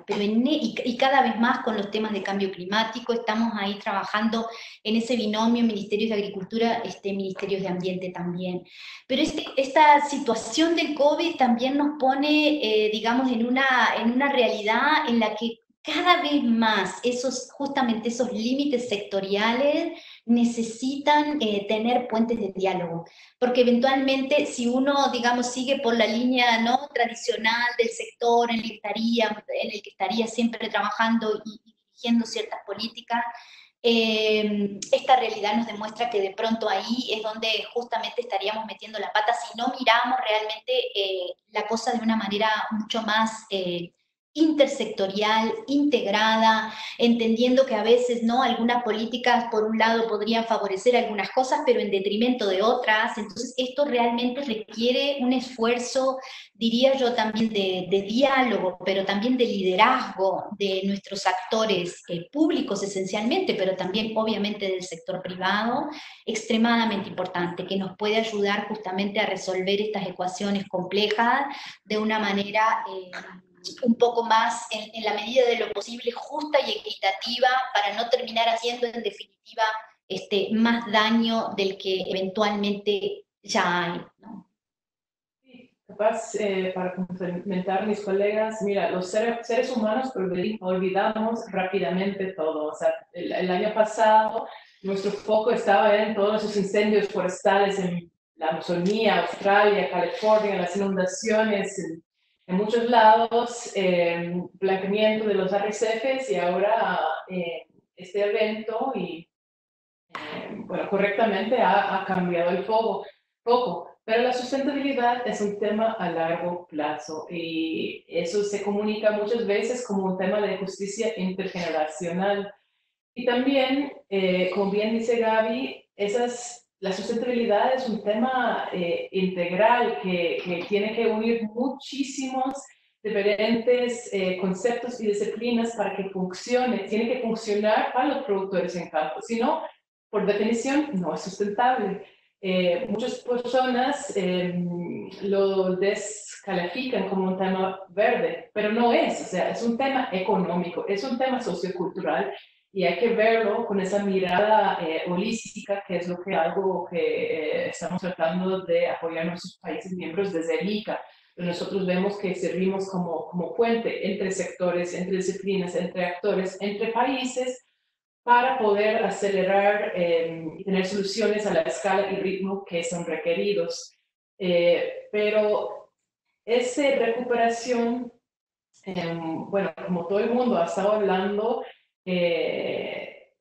Pero y cada vez más con los temas de cambio climático, estamos ahí trabajando en ese binomio Ministerios de Agricultura, Ministerios de Ambiente también. Pero esta situación del COVID también nos pone, digamos, en una realidad en la que cada vez más justamente esos límites sectoriales necesitan tener puentes de diálogo, porque eventualmente si uno, digamos, sigue por la línea no tradicional del sector en el que estaría siempre trabajando y dirigiendo ciertas políticas, esta realidad nos demuestra que de pronto ahí es donde justamente estaríamos metiendo la pata si no miramos realmente la cosa de una manera mucho más intersectorial, integrada, entendiendo que a veces no algunas políticas por un lado podrían favorecer algunas cosas, pero en detrimento de otras. Entonces esto realmente requiere un esfuerzo, diría yo, también de diálogo, pero también de liderazgo de nuestros actores públicos esencialmente, pero también obviamente del sector privado, extremadamente importante, que nos puede ayudar justamente a resolver estas ecuaciones complejas de una manera un poco más, en la medida de lo posible, justa y equitativa, para no terminar haciendo en definitiva más daño del que eventualmente ya hay, ¿no? Capaz, para complementar mis colegas, mira, los seres humanos olvidamos rápidamente todo. O sea, el año pasado nuestro foco estaba en todos esos incendios forestales en la Amazonía, Australia, California, las inundaciones en muchos lados, blanqueamiento de los arrecifes, y ahora este evento y bueno, correctamente ha cambiado el foco. Pero la sustentabilidad es un tema a largo plazo y eso se comunica muchas veces como un tema de justicia intergeneracional. Y también, como bien dice Gaby, la sustentabilidad es un tema integral que tiene que unir muchísimos diferentes conceptos y disciplinas para que funcione. Tiene que funcionar para los productores en campo, si no, por definición, no es sustentable. Muchas personas lo descalifican como un tema verde, pero no es, o sea, es un tema económico, es un tema sociocultural y hay que verlo con esa mirada holística, que es algo que estamos tratando de apoyar a nuestros países miembros desde el ICA. Nosotros vemos que servimos como puente entre sectores, entre disciplinas, entre actores, entre países, para poder acelerar y tener soluciones a la escala y ritmo que son requeridos. Pero esa recuperación, bueno, como todo el mundo ha estado hablando,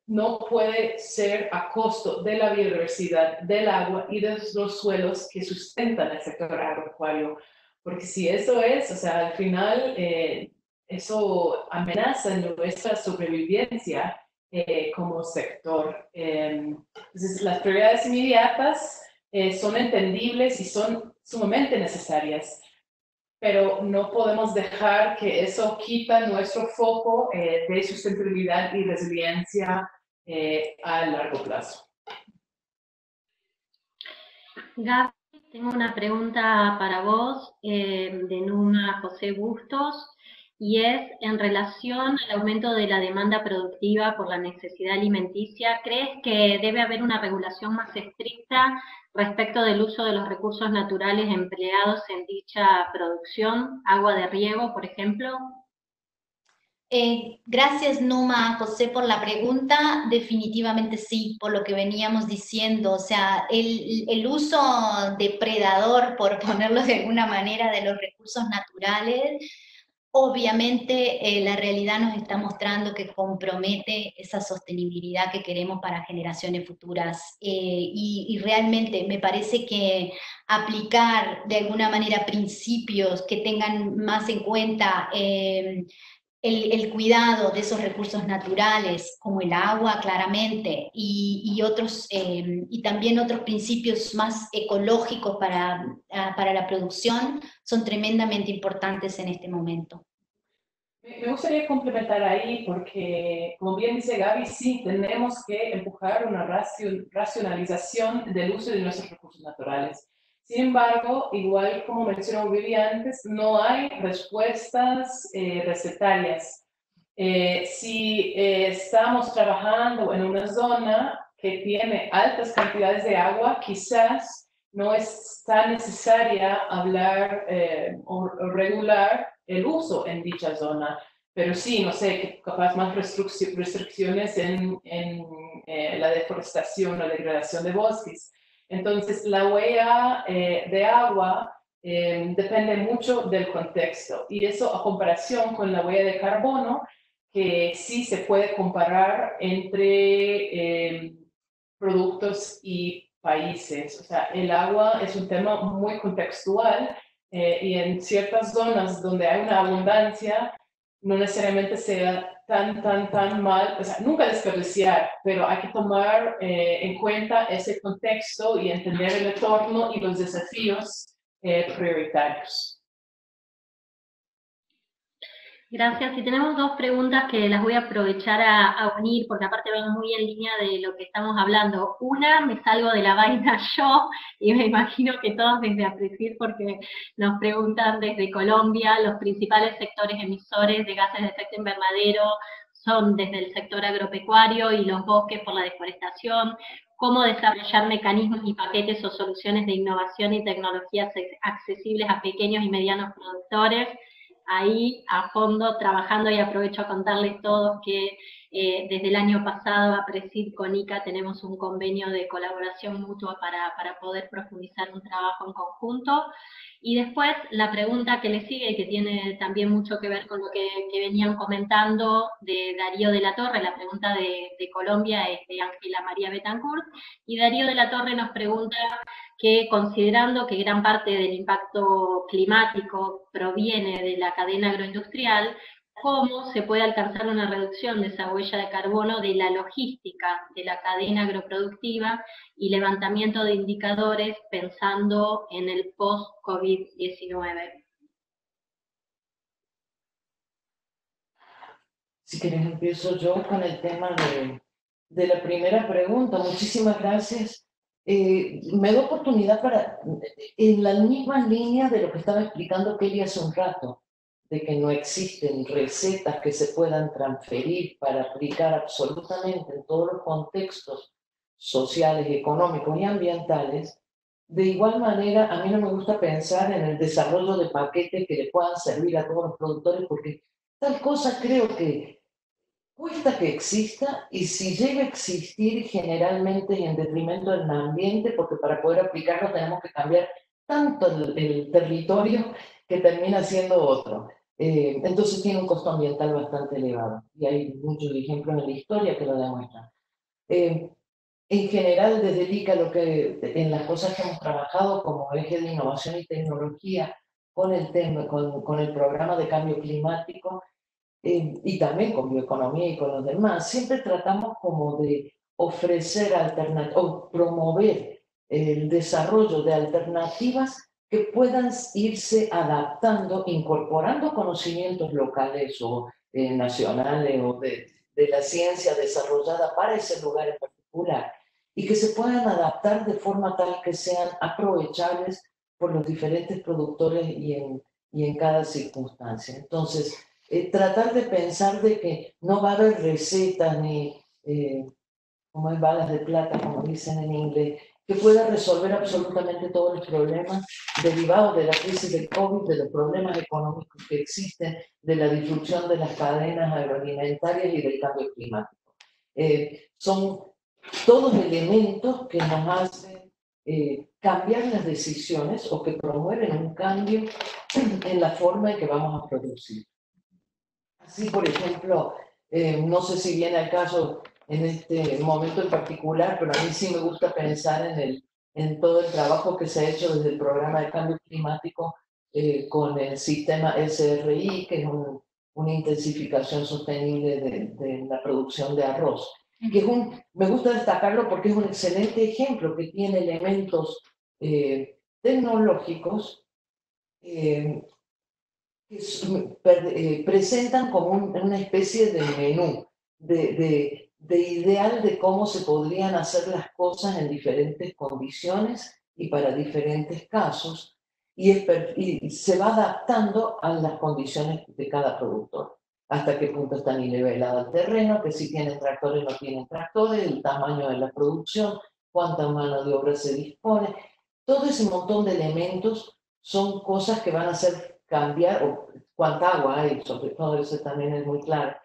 no puede ser a costo de la biodiversidad, del agua y de los suelos que sustentan el sector agropecuario. Porque si eso es, o sea, al final eso amenaza nuestra sobrevivencia como sector. Entonces, las prioridades inmediatas son entendibles y son sumamente necesarias, pero no podemos dejar que eso quita nuestro foco de sustentabilidad y resiliencia a largo plazo. Gaby, tengo una pregunta para vos de Numa José Bustos, y es en relación al aumento de la demanda productiva por la necesidad alimenticia. ¿Crees que debe haber una regulación más estricta respecto del uso de los recursos naturales empleados en dicha producción, agua de riego, por ejemplo? Gracias, Numa, José, por la pregunta. Definitivamente sí, por lo que veníamos diciendo. O sea, el uso depredador, por ponerlo de alguna manera, de los recursos naturales, obviamente la realidad nos está mostrando que compromete esa sostenibilidad que queremos para generaciones futuras. Y realmente me parece que aplicar de alguna manera principios que tengan más en cuenta el cuidado de esos recursos naturales, como el agua, claramente, y otros, y también otros principios más ecológicos para la producción, son tremendamente importantes en este momento. Me gustaría complementar ahí porque, como bien dice Gaby, sí, tenemos que empujar una racionalización del uso de nuestros recursos naturales. Sin embargo, igual como mencionó Vivi antes, no hay respuestas recetarias. Si estamos trabajando en una zona que tiene altas cantidades de agua, quizás no es tan necesaria hablar o regular el uso en dicha zona, pero sí, no sé, capaz más restricciones en la deforestación o degradación de bosques. Entonces, la huella de agua depende mucho del contexto, y eso a comparación con la huella de carbono, que sí se puede comparar entre productos y países. O sea, el agua es un tema muy contextual y en ciertas zonas donde hay una abundancia, no necesariamente sea tan mal, o sea, nunca desperdiciar, pero hay que tomar en cuenta ese contexto y entender el entorno y los desafíos prioritarios. Gracias. Y tenemos dos preguntas que las voy a aprovechar a unir, porque aparte van muy en línea de lo que estamos hablando. Una, me salgo de la vaina yo, y me imagino que todos desde APRESID, porque nos preguntan desde Colombia, los principales sectores emisores de gases de efecto invernadero son desde el sector agropecuario y los bosques por la deforestación, cómo desarrollar mecanismos y paquetes o soluciones de innovación y tecnologías accesibles a pequeños y medianos productores. Ahí a fondo trabajando, y aprovecho a contarles todos que desde el año pasado APRESID con ICA tenemos un convenio de colaboración mutua para poder profundizar un trabajo en conjunto. Y después la pregunta que le sigue, que tiene también mucho que ver con lo que venían comentando de Darío de la Torre, la pregunta de Colombia es de Ángela María Betancourt, y Darío de la Torre nos pregunta que, considerando que gran parte del impacto climático proviene de la cadena agroindustrial, cómo se puede alcanzar una reducción de esa huella de carbono de la logística de la cadena agroproductiva y levantamiento de indicadores pensando en el post-COVID-19. Si quieres empiezo yo con el tema de la primera pregunta. Muchísimas gracias. Me da oportunidad para, en la misma línea de lo que estaba explicando Kelly hace un rato, de que no existen recetas que se puedan transferir para aplicar absolutamente en todos los contextos sociales, económicos y ambientales. De igual manera, a mí no me gusta pensar en el desarrollo de paquetes que le puedan servir a todos los productores, porque tal cosa creo que cuesta que exista, y si llega a existir generalmente en detrimento del ambiente, porque para poder aplicarlo tenemos que cambiar tanto el territorio que termina siendo otro. Entonces tiene un costo ambiental bastante elevado, y hay muchos ejemplos en la historia que lo demuestran. En general, desde el ICA, en las cosas que hemos trabajado como eje de innovación y tecnología con el tema, con el programa de cambio climático, y también con bioeconomía y con los demás, siempre tratamos como de ofrecer alternativas o promover el desarrollo de alternativas que puedan irse adaptando, incorporando conocimientos locales o nacionales o de la ciencia desarrollada para ese lugar en particular, y que se puedan adaptar de forma tal que sean aprovechables por los diferentes productores y en cada circunstancia. Entonces, tratar de pensar de que no va a haber recetas ni, como hay balas de plata, como dicen en inglés, que pueda resolver absolutamente todos los problemas derivados de la crisis del COVID, de los problemas económicos que existen, de la disrupción de las cadenas agroalimentarias y del cambio climático. Son todos elementos que nos hacen cambiar las decisiones o que promueven un cambio en la forma en que vamos a producir. Así, por ejemplo, no sé si viene al caso en este momento en particular, pero a mí sí me gusta pensar en todo el trabajo que se ha hecho desde el programa de cambio climático con el sistema SRI, que es una intensificación sostenible de la producción de arroz. Que es me gusta destacarlo porque es un excelente ejemplo que tiene elementos tecnológicos que presentan como una especie de menú, de ideal de cómo se podrían hacer las cosas en diferentes condiciones y para diferentes casos, y se va adaptando a las condiciones de cada productor. Hasta qué punto está nivelado el terreno, que si tienen tractores o no tienen tractores, el tamaño de la producción, cuánta mano de obra se dispone. Todo ese montón de elementos son cosas que van a hacer cambiar, o cuánta agua hay, sobre todo eso también es muy claro.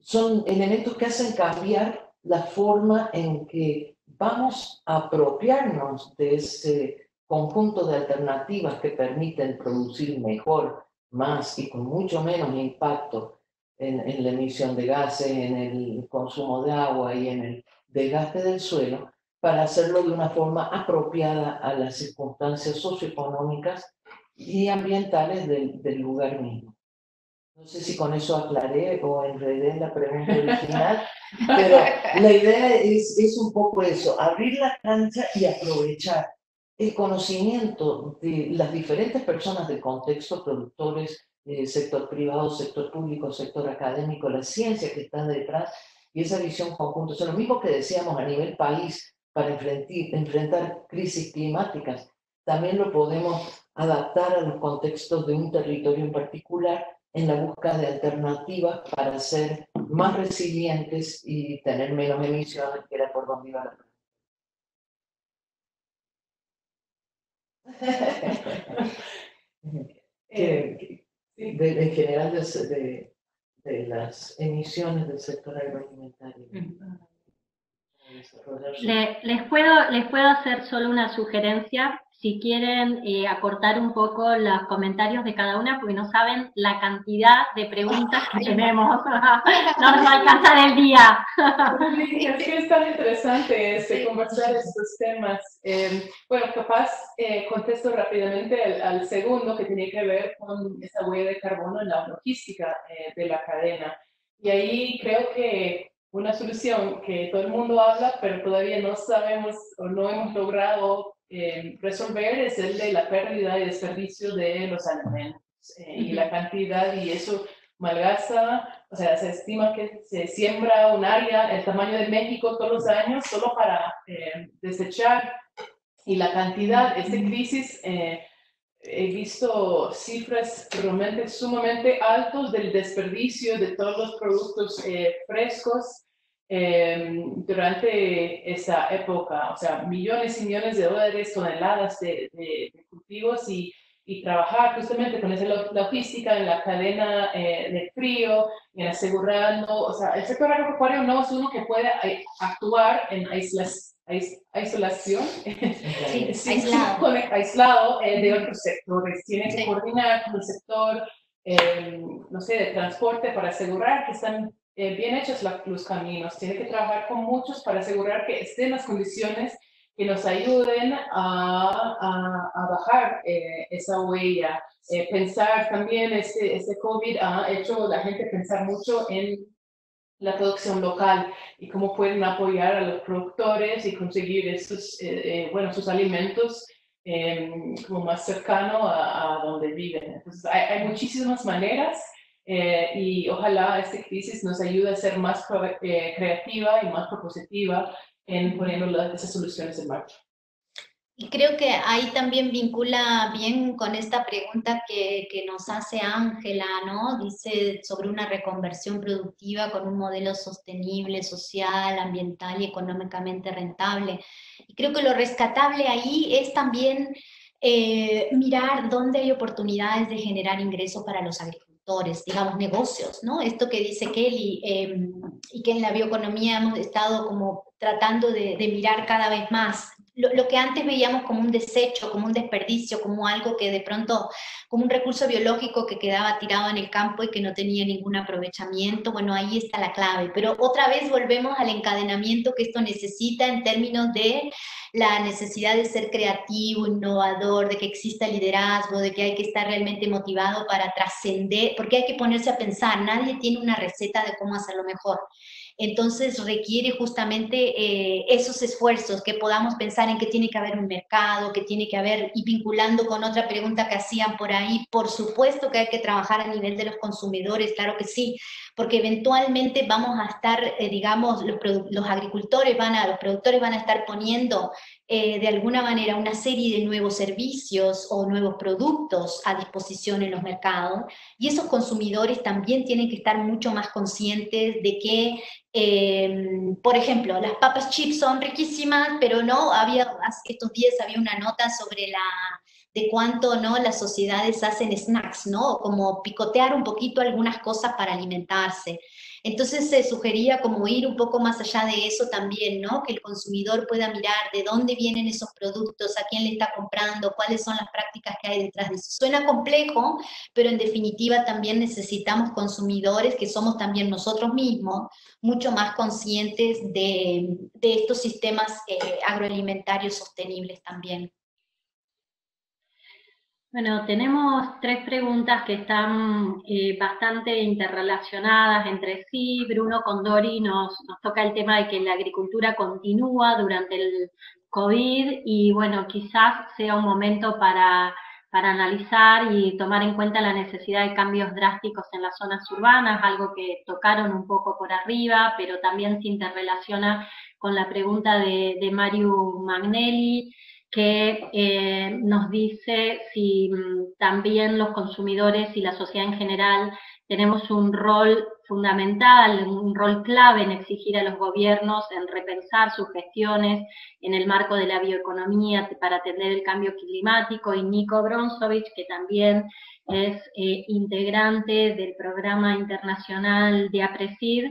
Son elementos que hacen cambiar la forma en que vamos a apropiarnos de ese conjunto de alternativas que permiten producir mejor, más y con mucho menos impacto en la emisión de gases, en el consumo de agua y en el desgaste del suelo, para hacerlo de una forma apropiada a las circunstancias socioeconómicas y ambientales del lugar mismo. No sé si con eso aclaré o enredé la pregunta original, pero la idea es un poco eso, abrir la cancha y aprovechar el conocimiento de las diferentes personas del contexto, productores, sector privado, sector público, sector académico, la ciencia que está detrás y esa visión conjunta. O sea, lo mismo que decíamos a nivel país para enfrentar crisis climáticas, también lo podemos adaptar a los contextos de un territorio en particular en la búsqueda de alternativas para ser más resilientes y tener menos emisiones, que era por donde iba la en general de las emisiones del sector agroalimentario. Les puedo hacer solo una sugerencia, si quieren acortar un poco los comentarios de cada una, porque no saben la cantidad de preguntas que tenemos. No nos alcanza el día. Sí, es que es tan interesante conversar estos temas. Bueno, capaz contesto rápidamente al segundo, que tiene que ver con esa huella de carbono en la logística de la cadena. Y ahí creo que una solución que todo el mundo habla, pero todavía no sabemos o no hemos logrado resolver, es el de la pérdida y desperdicio de los alimentos y la cantidad, y eso malgasta, o sea, se estima que se siembra un área el tamaño de México todos los años solo para desechar, y la cantidad, esta crisis, he visto cifras realmente sumamente altas del desperdicio de todos los productos frescos durante esa época, o sea, millones y millones de dólares, toneladas de cultivos, y trabajar justamente con esa logística en la cadena de frío, en asegurando, o sea, el sector agropecuario no es uno que puede actuar en aislación, sí, aislado de otros sectores. Tiene que coordinar con el sector, no sé, de transporte para asegurar que están bien hechos los caminos. Tiene que trabajar con muchos para asegurar que estén las condiciones que nos ayuden a bajar esa huella. Pensar también, este COVID ha hecho a la gente pensar mucho en la producción local y cómo pueden apoyar a los productores y conseguir estos, bueno, sus alimentos como más cercano a donde viven. Entonces, hay muchísimas maneras y ojalá esta crisis nos ayude a ser más creativa y más propositiva en poniendo esas soluciones en marcha. Y creo que ahí también vincula bien con esta pregunta que nos hace Ángela, ¿no? Dice sobre una reconversión productiva con un modelo sostenible, social, ambiental y económicamente rentable. Y creo que lo rescatable ahí es también mirar dónde hay oportunidades de generar ingresos para los agricultores, digamos, negocios, ¿no? Esto que dice Kelly, y que en la bioeconomía hemos estado como tratando de mirar cada vez más. Lo que antes veíamos como un desecho, como un desperdicio, como algo que de pronto, como un recurso biológico que quedaba tirado en el campo y que no tenía ningún aprovechamiento, bueno, ahí está la clave. Pero otra vez volvemos al encadenamiento que esto necesita en términos de la necesidad de ser creativo, innovador, de que exista liderazgo, de que hay que estar realmente motivado para trascender, porque hay que ponerse a pensar, nadie tiene una receta de cómo hacerlo mejor. Entonces requiere justamente esos esfuerzos, que podamos pensar en que tiene que haber un mercado, que tiene que haber, y vinculando con otra pregunta que hacían por ahí, por supuesto que hay que trabajar a nivel de los consumidores, claro que sí, porque eventualmente vamos a estar, digamos, los agricultores los productores van a estar poniendo de alguna manera una serie de nuevos servicios o nuevos productos a disposición en los mercados, y esos consumidores también tienen que estar mucho más conscientes de que por ejemplo, las papas chips son riquísimas, pero no, estos días había una nota sobre de cuánto, ¿no?, las sociedades hacen snacks, ¿no? Como picotear un poquito algunas cosas para alimentarse. Entonces se sugería como ir un poco más allá de eso también, ¿no? Que el consumidor pueda mirar de dónde vienen esos productos, a quién le está comprando, cuáles son las prácticas que hay detrás de eso. Suena complejo, pero en definitiva también necesitamos consumidores que somos también nosotros mismos, mucho más conscientes de estos sistemas agroalimentarios sostenibles también. Bueno, tenemos 3 preguntas que están bastante interrelacionadas entre sí. Bruno Condori nos toca el tema de que la agricultura continúa durante el COVID y bueno, quizás sea un momento para analizar y tomar en cuenta la necesidad de cambios drásticos en las zonas urbanas, algo que tocaron un poco por arriba, pero también se interrelaciona con la pregunta de Mario Magnelli, que nos dice si también los consumidores y la sociedad en general tenemos un rol fundamental, un rol clave en exigir a los gobiernos en repensar sus gestiones en el marco de la bioeconomía para atender el cambio climático, y Nico Bronzovich, que también es integrante del programa internacional de APRESID,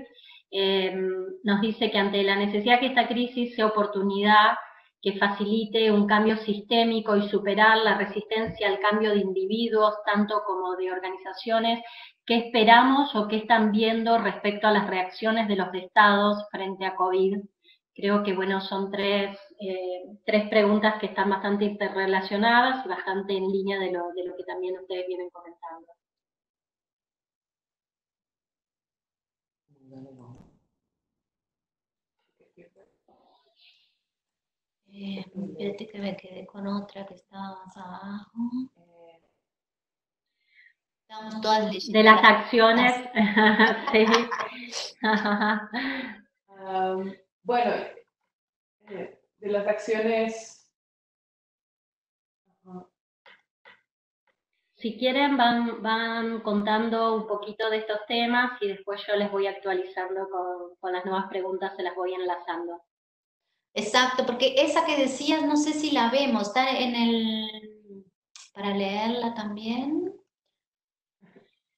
nos dice que ante la necesidad que esta crisis sea oportunidad que facilite un cambio sistémico y superar la resistencia al cambio de individuos, tanto como de organizaciones, ¿qué esperamos o qué están viendo respecto a las reacciones de los estados frente a COVID? Creo que, bueno, son tres preguntas que están bastante interrelacionadas y bastante en línea de lo que también ustedes vienen comentando. Espérate que me quedé con otra que estaba más abajo. Estamos todas leyendo. De las acciones, sí. Bueno, de las acciones... Si quieren van contando un poquito de estos temas y después yo les voy actualizando con las nuevas preguntas, se las voy enlazando. Exacto, porque esa que decías, no sé si la vemos, está en el... para leerla también.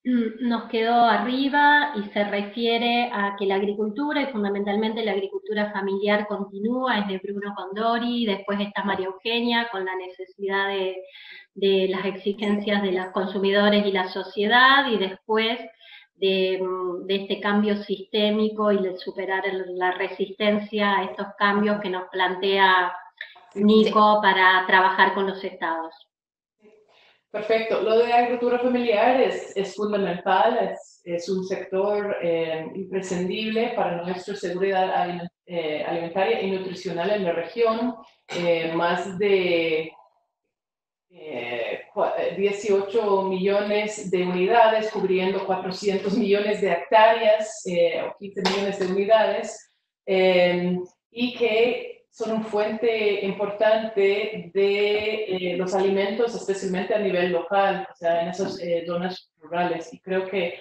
Nos quedó arriba y se refiere a que la agricultura, y fundamentalmente la agricultura familiar, continúa, es de Bruno Condori. Después está María Eugenia con la necesidad de las exigencias de los consumidores y la sociedad, y después de este cambio sistémico y de superar la resistencia a estos cambios que nos plantea Nico para trabajar con los estados. Perfecto. Lo de agricultura familiar es fundamental, es un sector imprescindible para nuestra seguridad alimentaria y nutricional en la región. Más de 18 millones de unidades, cubriendo 400 millones de hectáreas o 15 millones de unidades, y que son una fuente importante de los alimentos, especialmente a nivel local, o sea, en esas zonas rurales. Y creo que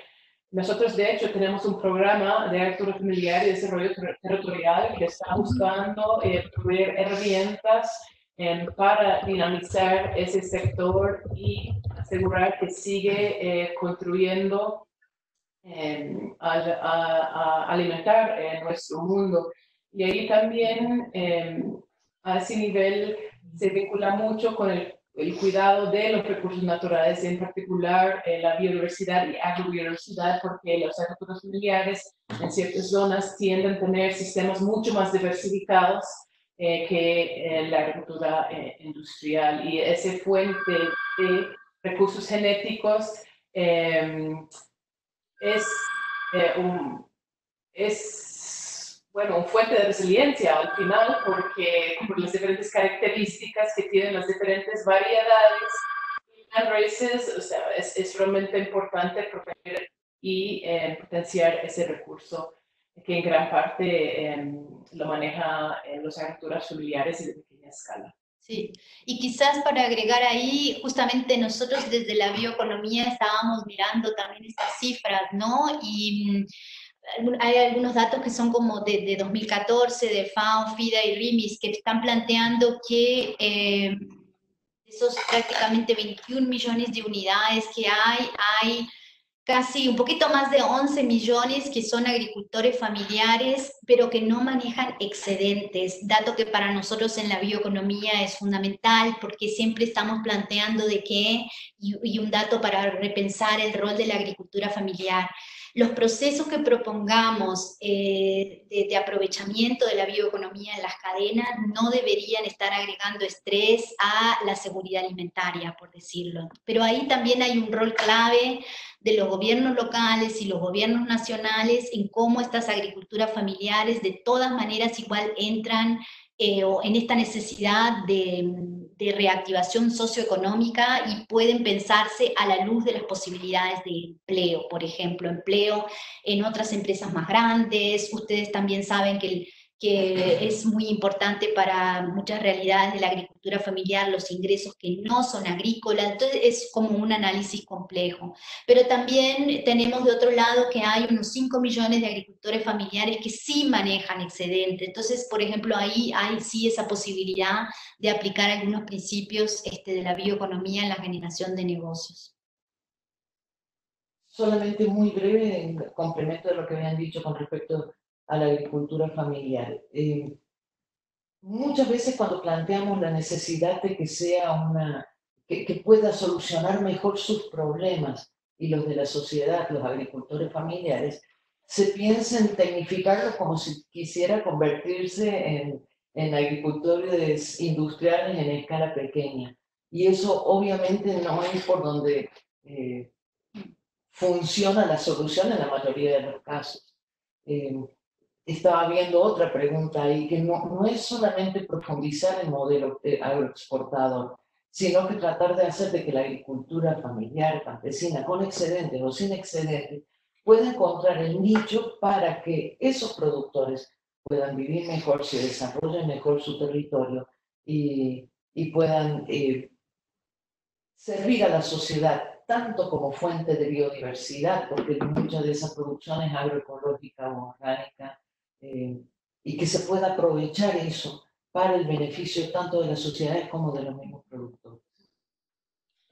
nosotros, de hecho, tenemos un programa de agricultura familiar y desarrollo territorial que está buscando proveer herramientas para dinamizar ese sector y asegurar que sigue contribuyendo a alimentar nuestro mundo. Y ahí también a ese nivel se vincula mucho con el cuidado de los recursos naturales, en particular la biodiversidad y agrobiodiversidad, porque las agriculturas familiares en ciertas zonas tienden a tener sistemas mucho más diversificados que la agricultura industrial, y esa fuente de recursos genéticos bueno, una fuente de resiliencia al final, porque por las diferentes características que tienen las diferentes variedades and races, o sea, es realmente importante proteger y potenciar ese recurso que en gran parte lo maneja las agriculturas familiares y de pequeña escala. Sí, y quizás para agregar ahí, justamente nosotros desde la bioeconomía estábamos mirando también estas cifras, ¿no? Y hay algunos datos que son como de 2014, de FAO, FIDA y RIMIS, que están planteando que esos prácticamente 21 millones de unidades que hay casi un poquito más de 11 millones que son agricultores familiares, pero que no manejan excedentes, dato que para nosotros en la bioeconomía es fundamental, porque siempre estamos planteando de que, y un dato para repensar el rol de la agricultura familiar, los procesos que propongamos de aprovechamiento de la bioeconomía en las cadenas no deberían estar agregando estrés a la seguridad alimentaria, por decirlo. Pero ahí también hay un rol clave de los gobiernos locales y los gobiernos nacionales en cómo estas agriculturas familiares de todas maneras igual entran en esta necesidad de reactivación socioeconómica y pueden pensarse a la luz de las posibilidades de empleo, por ejemplo, empleo en otras empresas más grandes. Ustedes también saben que es muy importante para muchas realidades de la agricultura familiar los ingresos que no son agrícolas, entonces es como un análisis complejo. Pero también tenemos de otro lado que hay unos 5 millones de agricultores familiares que sí manejan excedente, entonces por ejemplo ahí hay sí esa posibilidad de aplicar algunos principios de la bioeconomía en la generación de negocios. Solamente muy breve, en complemento de lo que habían dicho con respecto a la agricultura familiar. Muchas veces cuando planteamos la necesidad de que sea que pueda solucionar mejor sus problemas y los de la sociedad, los agricultores familiares, se piensa en tecnificarlo como si quisiera convertirse en agricultores industriales en escala pequeña. Y eso obviamente no es por donde funciona la solución en la mayoría de los casos. Estaba viendo otra pregunta ahí, que no es solamente profundizar el modelo agroexportador, sino que tratar de hacer de que la agricultura familiar, campesina, con excedentes o sin excedentes, pueda encontrar el nicho para que esos productores puedan vivir mejor, se desarrollen mejor su territorio y puedan servir a la sociedad tanto como fuente de biodiversidad, porque muchas de esas producciones agroecológicas o orgánicas, y que se pueda aprovechar eso para el beneficio tanto de las sociedades como de los mismos productores.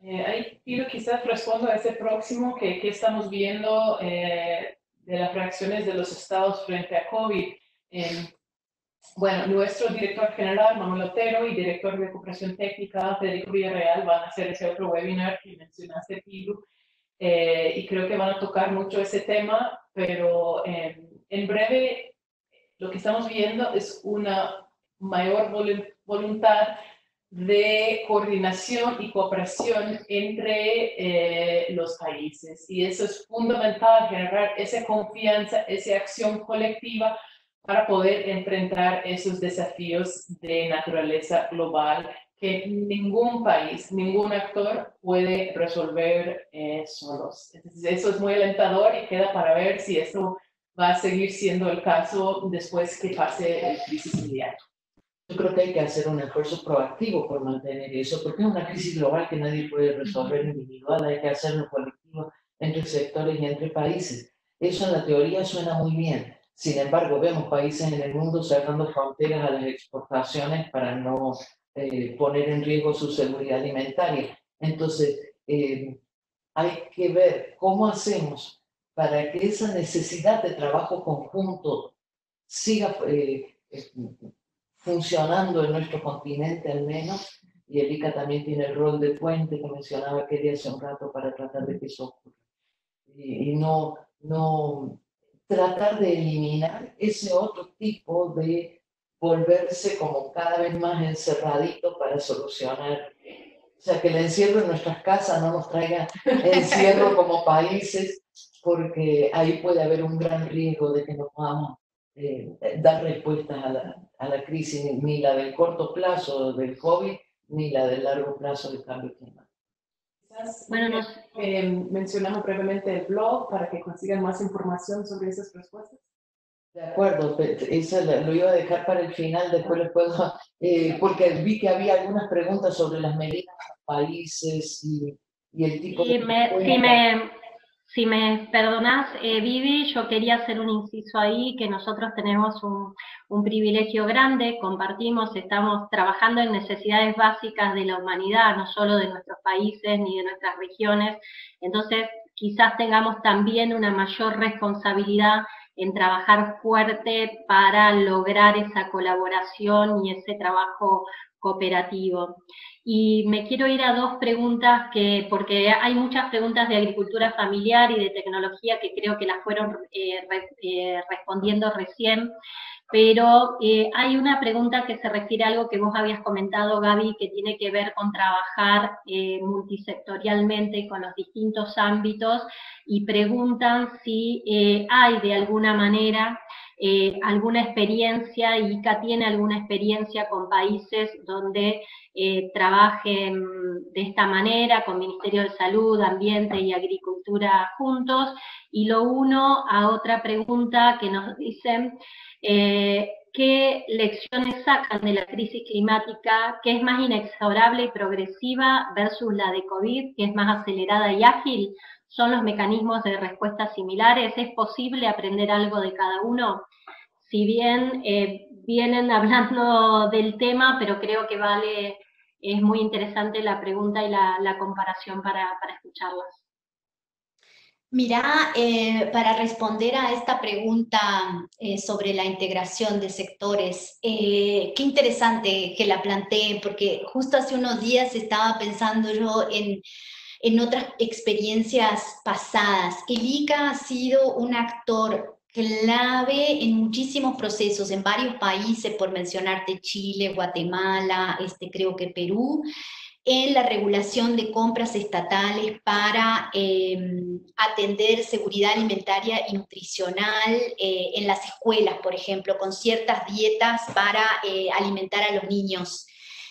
Ahí pido quizás respondo a ese próximo que estamos viendo de las reacciones de los estados frente a COVID. Bueno, nuestro director general, Manuel Otero, y director de cooperación técnica, Federico Villarreal, van a hacer ese otro webinar que mencionaste, Pilu, y creo que van a tocar mucho ese tema, pero en breve lo que estamos viendo es una mayor voluntad de coordinación y cooperación entre los países, y eso es fundamental, generar esa confianza, esa acción colectiva para poder enfrentar esos desafíos de naturaleza global que ningún país, ningún actor puede resolver solos. Entonces, eso es muy alentador y queda para ver si esto va a seguir siendo el caso después que pase el crisis mundial. Yo creo que hay que hacer un esfuerzo proactivo por mantener eso, porque es una crisis global que nadie puede resolver individual, hay que hacerlo colectivo entre sectores y entre países. Eso en la teoría suena muy bien. Sin embargo, vemos países en el mundo cerrando fronteras a las exportaciones para no poner en riesgo su seguridad alimentaria. Entonces, hay que ver cómo hacemos para que esa necesidad de trabajo conjunto siga funcionando en nuestro continente al menos, y el ICA también tiene el rol de puente que mencionaba Kelly hace un rato para tratar de que eso ocurra. Y no tratar de eliminar ese otro tipo de volverse como cada vez más encerradito para solucionar. O sea, que el encierro en nuestras casas no nos traiga encierro como países, porque ahí puede haber un gran riesgo de que no podamos dar respuestas a la crisis, ni la del corto plazo del COVID, ni la del largo plazo del cambio climático. Bueno, mencionamos brevemente el blog para que consigan más información sobre esas respuestas. De acuerdo, eso lo iba a dejar para el final, después les puedo, porque vi que había algunas preguntas sobre las medidas de los países y el tipo de... Si me perdonás, Vivi, yo quería hacer un inciso ahí, que nosotros tenemos un privilegio grande, compartimos, estamos trabajando en necesidades básicas de la humanidad, no solo de nuestros países ni de nuestras regiones, entonces quizás tengamos también una mayor responsabilidad en trabajar fuerte para lograr esa colaboración y ese trabajo cooperativo. Y me quiero ir a dos preguntas, porque hay muchas preguntas de agricultura familiar y de tecnología que creo que las fueron respondiendo recién, pero hay una pregunta que se refiere a algo que vos habías comentado, Gaby, que tiene que ver con trabajar multisectorialmente con los distintos ámbitos, y preguntan si hay de alguna manera alguna experiencia, ICA tiene alguna experiencia con países donde trabajen de esta manera, con Ministerio de Salud, Ambiente y Agricultura juntos. Y lo uno a otra pregunta que nos dicen, ¿qué lecciones sacan de la crisis climática, que es más inexorable y progresiva versus la de COVID, que es más acelerada y ágil? ¿Son los mecanismos de respuesta similares? ¿Es posible aprender algo de cada uno? Si bien vienen hablando del tema, pero creo que es muy interesante la pregunta y la comparación para escucharlas. Mirá, para responder a esta pregunta sobre la integración de sectores, qué interesante que la planteen, porque justo hace unos días estaba pensando yo en otras experiencias pasadas. El ICA ha sido un actor clave en muchísimos procesos, en varios países, por mencionarte Chile, Guatemala, creo que Perú, en la regulación de compras estatales para atender seguridad alimentaria y nutricional en las escuelas, por ejemplo, con ciertas dietas para alimentar a los niños.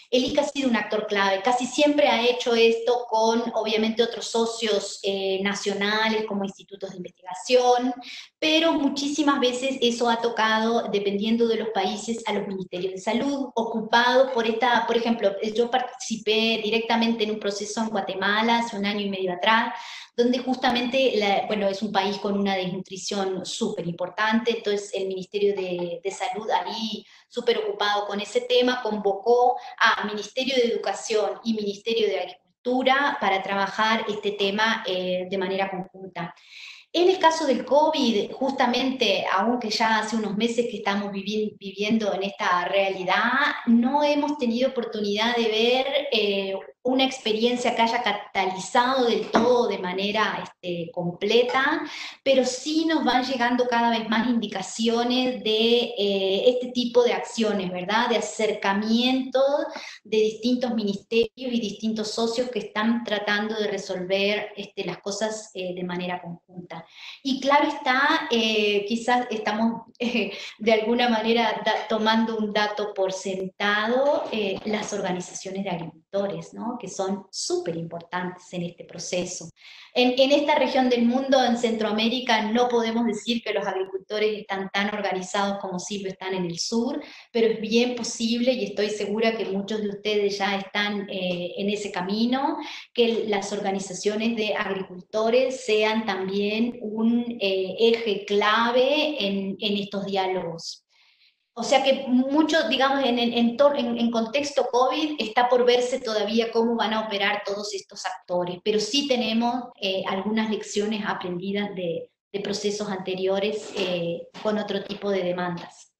El ICA ha sido un actor clave, casi siempre ha hecho esto con, obviamente, otros socios nacionales como institutos de investigación, pero muchísimas veces eso ha tocado, dependiendo de los países, a los ministerios de salud, ocupado por por ejemplo, yo participé directamente en un proceso en Guatemala hace 1 año y medio atrás, donde justamente, es un país con una desnutrición súper importante, entonces el Ministerio de Salud ahí, súper ocupado con ese tema, convocó a Ministerio de Educación y Ministerio de Agricultura para trabajar este tema de manera conjunta. En el caso del COVID, justamente, aunque ya hace unos meses que estamos viviendo en esta realidad, no hemos tenido oportunidad de ver una experiencia que haya catalizado del todo de manera completa, pero sí nos van llegando cada vez más indicaciones de este tipo de acciones, ¿verdad? De acercamiento de distintos ministerios y distintos socios que están tratando de resolver las cosas de manera conjunta. Y claro está, quizás estamos de alguna manera tomando un dato por sentado, las organizaciones de agricultores, ¿no? Que son súper importantes en este proceso. En esta región del mundo, en Centroamérica, no podemos decir que los agricultores están tan organizados como sí lo están en el sur, pero es bien posible, y estoy segura que muchos de ustedes ya están en ese camino, que las organizaciones de agricultores sean también un eje clave en estos diálogos. O sea que mucho, digamos, en contexto COVID está por verse todavía cómo van a operar todos estos actores, pero sí tenemos algunas lecciones aprendidas de procesos anteriores con otro tipo de demandas.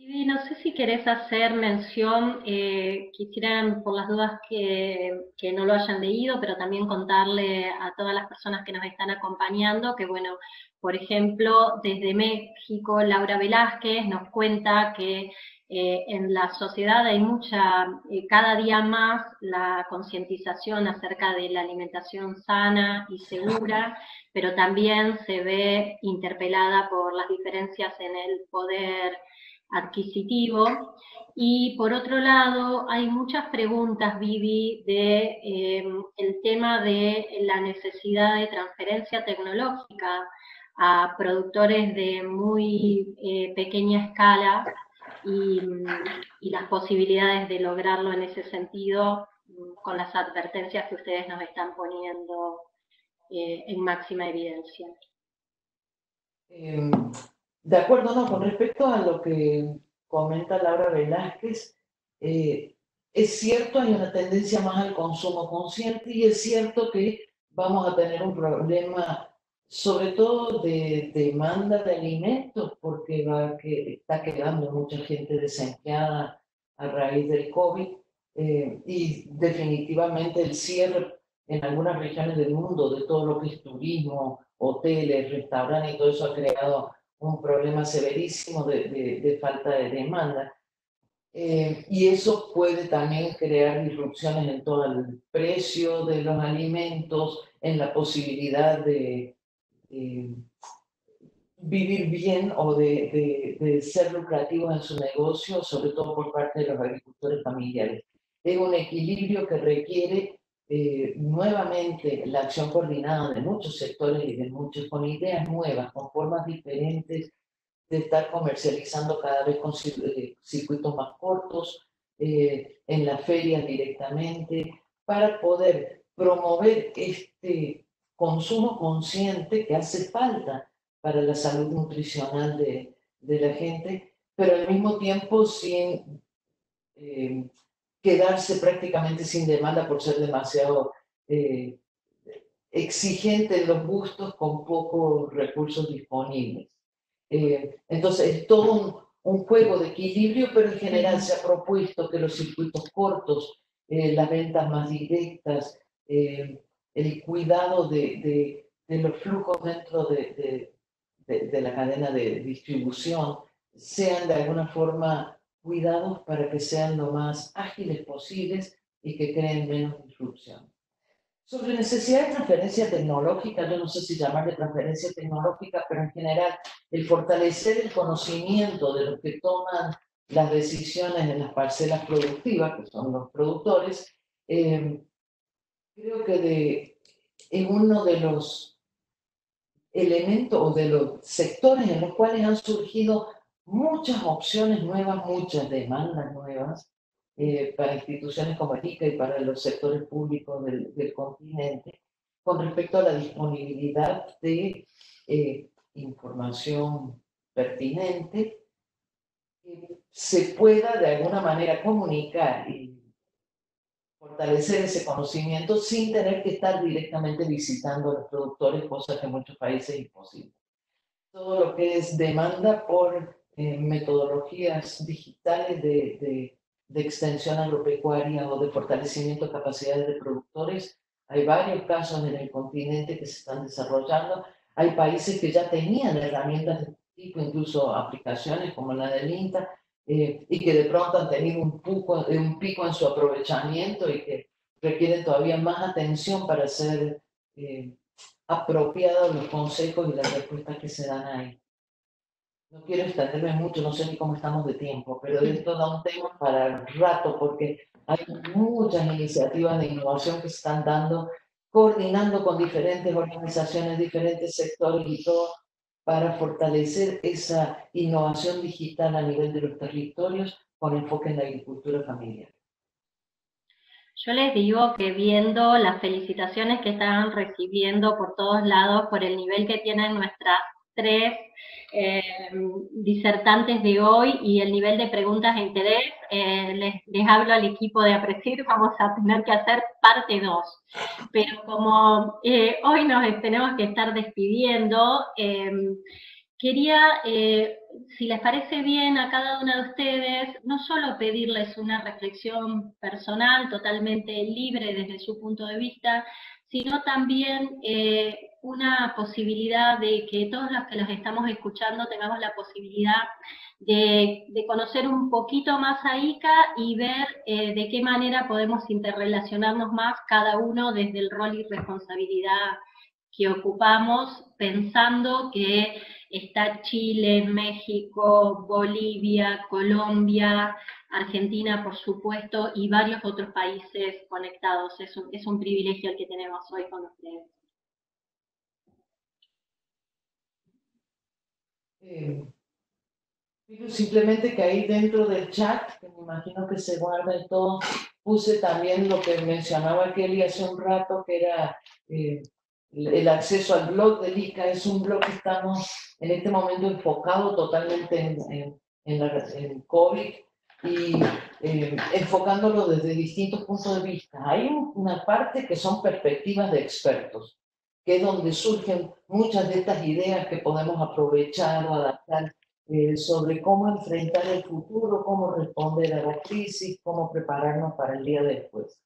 Vivi, no sé si querés hacer mención, quisieran por las dudas que no lo hayan leído, pero también contarle a todas las personas que nos están acompañando que, bueno, por ejemplo, desde México, Laura Velázquez nos cuenta que en la sociedad hay cada día más la concientización acerca de la alimentación sana y segura, pero también se ve interpelada por las diferencias en el poder adquisitivo. Y por otro lado, hay muchas preguntas, Vivi, el tema de la necesidad de transferencia tecnológica a productores de muy pequeña escala y las posibilidades de lograrlo en ese sentido, con las advertencias que ustedes nos están poniendo en máxima evidencia. De acuerdo, no, con respecto a lo que comenta Laura Velázquez, es cierto, hay una tendencia más al consumo consciente y es cierto que vamos a tener un problema sobre todo de demanda de alimentos, porque está quedando mucha gente desempleada a raíz del COVID, y definitivamente el cierre en algunas regiones del mundo de todo lo que es turismo, hoteles, restaurantes y todo eso ha creado un problema severísimo de falta de demanda. Y eso puede también crear disrupciones en todo el precio de los alimentos, en la posibilidad de vivir bien o de ser lucrativos en su negocio, sobre todo por parte de los agricultores familiares. Es un equilibrio que requiere nuevamente la acción coordinada de muchos sectores y de muchos, con ideas nuevas, con formas diferentes de estar comercializando cada vez con circuitos más cortos, en las ferias directamente, para poder promover este consumo consciente que hace falta para la salud nutricional de la gente, pero al mismo tiempo sin quedarse prácticamente sin demanda por ser demasiado exigente en los gustos con pocos recursos disponibles. Entonces es todo un juego de equilibrio, pero en general se ha propuesto que los circuitos cortos, las ventas más directas, el cuidado de los flujos dentro de la cadena de distribución, sean de alguna forma cuidados para que sean lo más ágiles posibles y que creen menos disrupción. Sobre necesidad de transferencia tecnológica, yo no sé si llamarle transferencia tecnológica, pero en general el fortalecer el conocimiento de los que toman las decisiones en las parcelas productivas, que son los productores, creo que es uno de los elementos o de los sectores en los cuales han surgido muchas opciones nuevas, muchas demandas nuevas, para instituciones como el ICA y para los sectores públicos del continente, con respecto a la disponibilidad de información pertinente que se pueda de alguna manera comunicar y fortalecer ese conocimiento sin tener que estar directamente visitando a los productores, cosa que en muchos países es imposible. Todo lo que es demanda por metodologías digitales de extensión agropecuaria o de fortalecimiento de capacidades de productores. Hay varios casos en el continente que se están desarrollando. Hay países que ya tenían herramientas de este tipo, incluso aplicaciones como la del INTA, y que de pronto han tenido un pico en su aprovechamiento y que requieren todavía más atención para ser apropiados los consejos y las respuestas que se dan ahí. No quiero extenderme mucho, no sé ni cómo estamos de tiempo, pero esto da un tema para el rato porque hay muchas iniciativas de innovación que se están dando, coordinando con diferentes organizaciones, diferentes sectores y todo, para fortalecer esa innovación digital a nivel de los territorios con enfoque en la agricultura familiar. Yo les digo que viendo las felicitaciones que están recibiendo por todos lados, por el nivel que tienen nuestras tres disertantes de hoy y el nivel de preguntas de interés, les hablo al equipo de APRESID, vamos a tener que hacer parte 2. Pero como hoy nos tenemos que estar despidiendo, quería, si les parece bien a cada una de ustedes, no solo pedirles una reflexión personal totalmente libre desde su punto de vista, sino también una posibilidad de que todos los que los estamos escuchando tengamos la posibilidad de conocer un poquito más a ICA y ver de qué manera podemos interrelacionarnos más cada uno desde el rol y responsabilidad que ocupamos, pensando que está Chile, México, Bolivia, Colombia, Argentina, por supuesto, y varios otros países conectados. Es un privilegio el que tenemos hoy con ustedes. Simplemente que ahí dentro del chat, que me imagino que se guarda y todo, puse también lo que mencionaba Kelly hace un rato, que era el acceso al blog del ICA. Es un blog que estamos en este momento enfocado totalmente en COVID y enfocándolo desde distintos puntos de vista. Hay una parte que son perspectivas de expertos, que es donde surgen muchas de estas ideas que podemos aprovechar o adaptar sobre cómo enfrentar el futuro, cómo responder a la crisis, cómo prepararnos para el día después.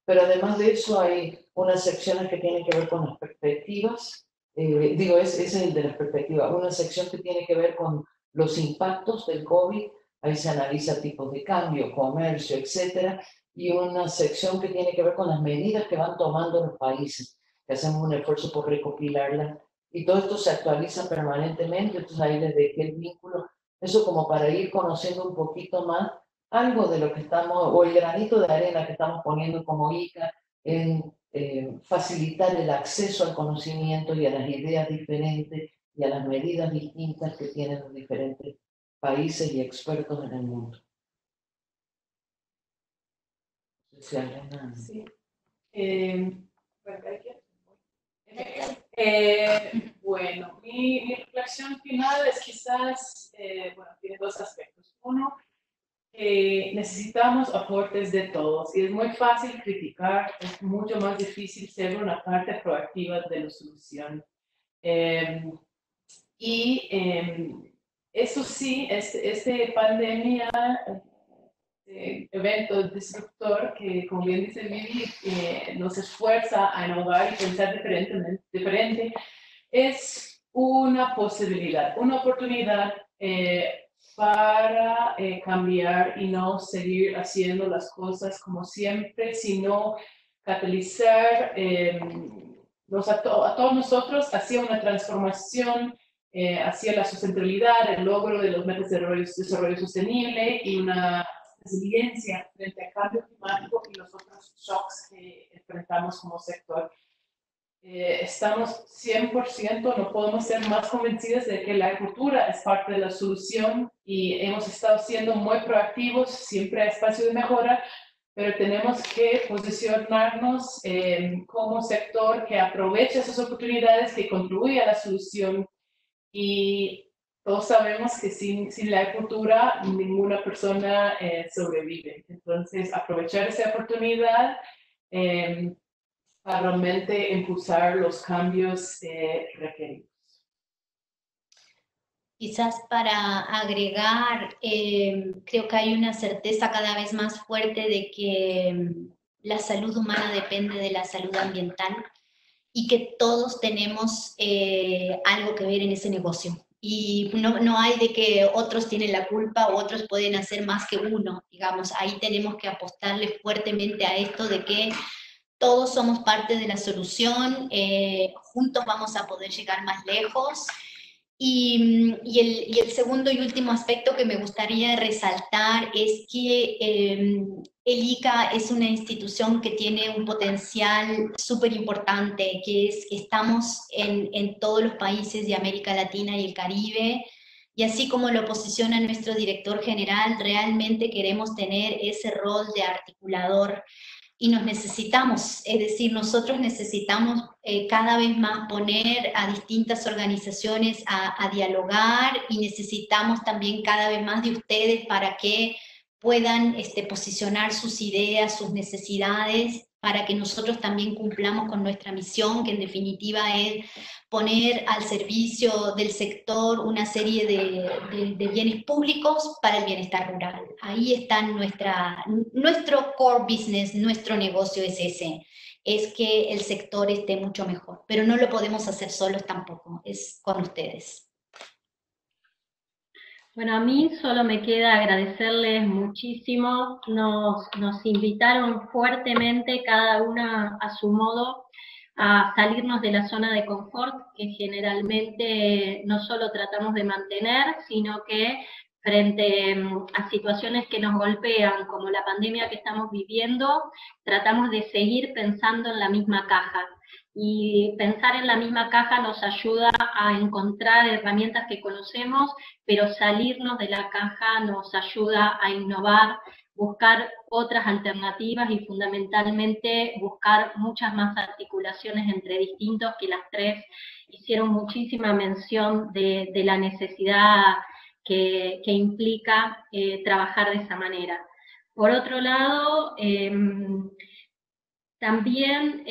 Pero además de eso hay unas secciones que tienen que ver con las perspectivas, ese es el de las perspectivas, una sección que tiene que ver con los impactos del COVID, ahí se analiza tipos de cambio, comercio, etcétera, y una sección que tiene que ver con las medidas que van tomando los países, que hacemos un esfuerzo por recopilarlas, y todo esto se actualiza permanentemente, entonces ahí les dejé el vínculo, eso como para ir conociendo un poquito más algo de lo que estamos, o el granito de arena que estamos poniendo como ICA en facilitar el acceso al conocimiento y a las ideas diferentes y a las medidas distintas que tienen los diferentes países y expertos en el mundo. Sí. Bueno, mi reflexión final es quizás, tiene dos aspectos. Uno, necesitamos aportes de todos y es muy fácil criticar, es mucho más difícil ser una parte proactiva de la solución. Eso sí, este pandemia, evento disruptor que, como bien dice Vivi, nos esfuerza a innovar y pensar diferente, es una posibilidad, una oportunidad para cambiar y no seguir haciendo las cosas como siempre, sino catalizar a todos nosotros hacia una transformación, hacia la sustentabilidad, el logro de los metas de desarrollo sostenible y una resiliencia frente al cambio climático y los otros shocks que enfrentamos como sector. Estamos 100%, no podemos ser más convencidos de que la agricultura es parte de la solución y hemos estado siendo muy proactivos, siempre hay espacio de mejora, pero tenemos que posicionarnos como sector que aproveche esas oportunidades, que contribuye a la solución, y todos sabemos que sin la agricultura ninguna persona sobrevive. Entonces, aprovechar esa oportunidad para realmente impulsar los cambios requeridos. Quizás para agregar, creo que hay una certeza cada vez más fuerte de que la salud humana depende de la salud ambiental y que todos tenemos algo que ver en ese negocio. Y no hay de que otros tienen la culpa o otros pueden hacer más que uno, digamos. Ahí tenemos que apostarle fuertemente a esto de que todos somos parte de la solución, juntos vamos a poder llegar más lejos. Y el segundo y último aspecto que me gustaría resaltar es que el ICA es una institución que tiene un potencial súper importante, que es que estamos en todos los países de América Latina y el Caribe, y así como lo posiciona nuestro director general, realmente queremos tener ese rol de articulador. Y nos necesitamos, es decir, nosotros necesitamos cada vez más poner a distintas organizaciones a dialogar, y necesitamos también cada vez más de ustedes para que puedan posicionar sus ideas, sus necesidades, para que nosotros también cumplamos con nuestra misión, que en definitiva es poner al servicio del sector una serie de bienes públicos para el bienestar rural. Ahí está nuestro core business, nuestro negocio es ese, es que el sector esté mucho mejor, pero no lo podemos hacer solos tampoco, es con ustedes. Bueno, a mí solo me queda agradecerles muchísimo, nos invitaron fuertemente, cada una a su modo, a salirnos de la zona de confort, que generalmente no solo tratamos de mantener, sino que frente a situaciones que nos golpean, como la pandemia que estamos viviendo, tratamos de seguir pensando en la misma caja. Y pensar en la misma caja nos ayuda a encontrar herramientas que conocemos, pero salirnos de la caja nos ayuda a innovar, buscar otras alternativas y fundamentalmente buscar muchas más articulaciones entre distintos, que las tres hicieron muchísima mención de la necesidad que implica trabajar de esa manera. Por otro lado, También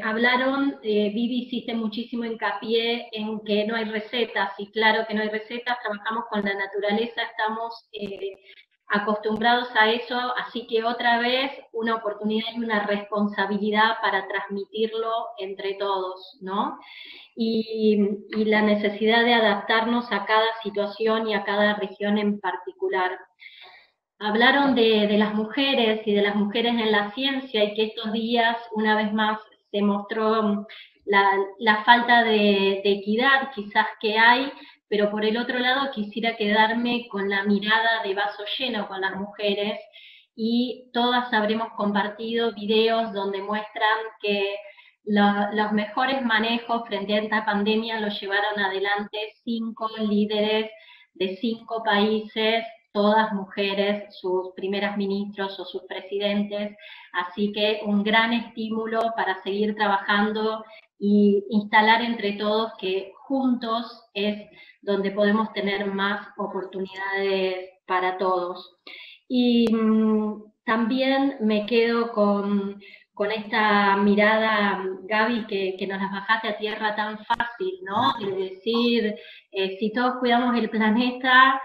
hablaron, Vivi hiciste muchísimo hincapié en que no hay recetas, y claro que no hay recetas, trabajamos con la naturaleza, estamos acostumbrados a eso, así que otra vez una oportunidad y una responsabilidad para transmitirlo entre todos, ¿no? Y la necesidad de adaptarnos a cada situación y a cada región en particular. Hablaron de las mujeres y de las mujeres en la ciencia, y que estos días, una vez más, se mostró la falta de equidad quizás que hay, pero por el otro lado quisiera quedarme con la mirada de vaso lleno con las mujeres, y todas habremos compartido videos donde muestran que los mejores manejos frente a esta pandemia los llevaron adelante 5 líderes de 5 países, todas mujeres, sus primeras ministros o sus presidentes, así que un gran estímulo para seguir trabajando y instalar entre todos que juntos es donde podemos tener más oportunidades para todos. Y también me quedo con esta mirada, Gaby, que nos las bajaste a tierra tan fácil, ¿no? De decir, si todos cuidamos el planeta,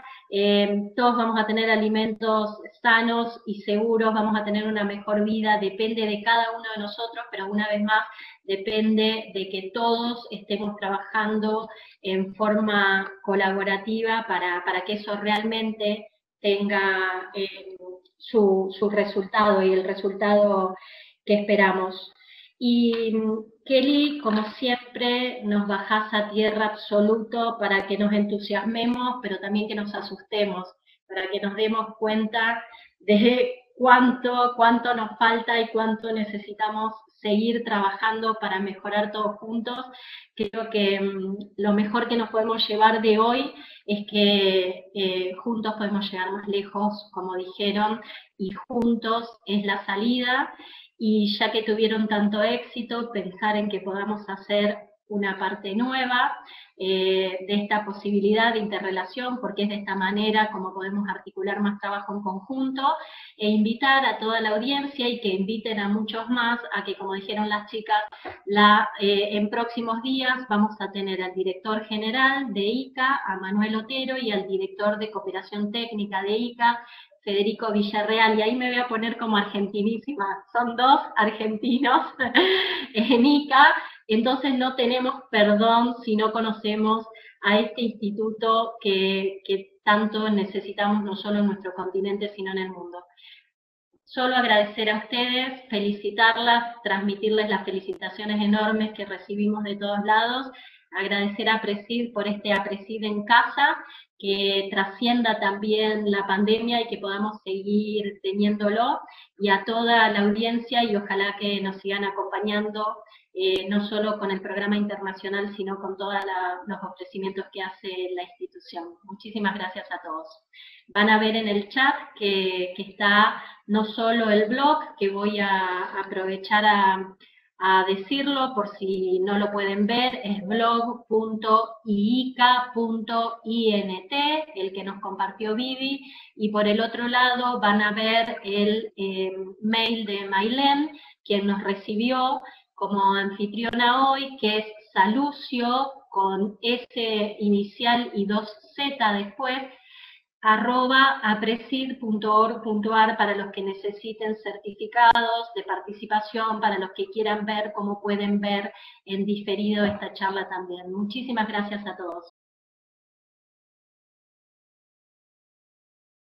todos vamos a tener alimentos sanos y seguros, vamos a tener una mejor vida, depende de cada uno de nosotros, pero una vez más depende de que todos estemos trabajando en forma colaborativa para que eso realmente tenga su resultado, y el resultado que esperamos. Y Kelly, como siempre, nos bajás a tierra absoluto para que nos entusiasmemos, pero también que nos asustemos, para que nos demos cuenta de cuánto nos falta y cuánto necesitamos seguir trabajando para mejorar todos juntos. Creo que lo mejor que nos podemos llevar de hoy es que juntos podemos llegar más lejos, como dijeron, y juntos es la salida. Y ya que tuvieron tanto éxito, pensar en que podamos hacer una parte nueva de esta posibilidad de interrelación, porque es de esta manera como podemos articular más trabajo en conjunto, e invitar a toda la audiencia, y que inviten a muchos más, a que, como dijeron las chicas, en próximos días vamos a tener al director general de ICA, a Manuel Otero, y al director de cooperación técnica de ICA, Federico Villarreal, y ahí me voy a poner como argentinísima, son 2 argentinos en ICA, entonces no tenemos perdón si no conocemos a este instituto que tanto necesitamos, no solo en nuestro continente, sino en el mundo. Solo agradecer a ustedes, felicitarlas, transmitirles las felicitaciones enormes que recibimos de todos lados, agradecer a APRESID por este APRESID en casa, que trascienda también la pandemia y que podamos seguir teniéndolo, y a toda la audiencia, y ojalá que nos sigan acompañando, no solo con el programa internacional, sino con todos los ofrecimientos que hace la institución. Muchísimas gracias a todos. Van a ver en el chat que está no solo el blog, que voy a aprovechar a decirlo por si no lo pueden ver, es blog.iica.int, el que nos compartió Vivi, y por el otro lado van a ver el mail de Mailén, quien nos recibió como anfitriona hoy, que es salucio, con S inicial y 2Z después, @apresid.org.ar, para los que necesiten certificados de participación, para los que quieran ver cómo pueden ver en diferido esta charla también. Muchísimas gracias a todos.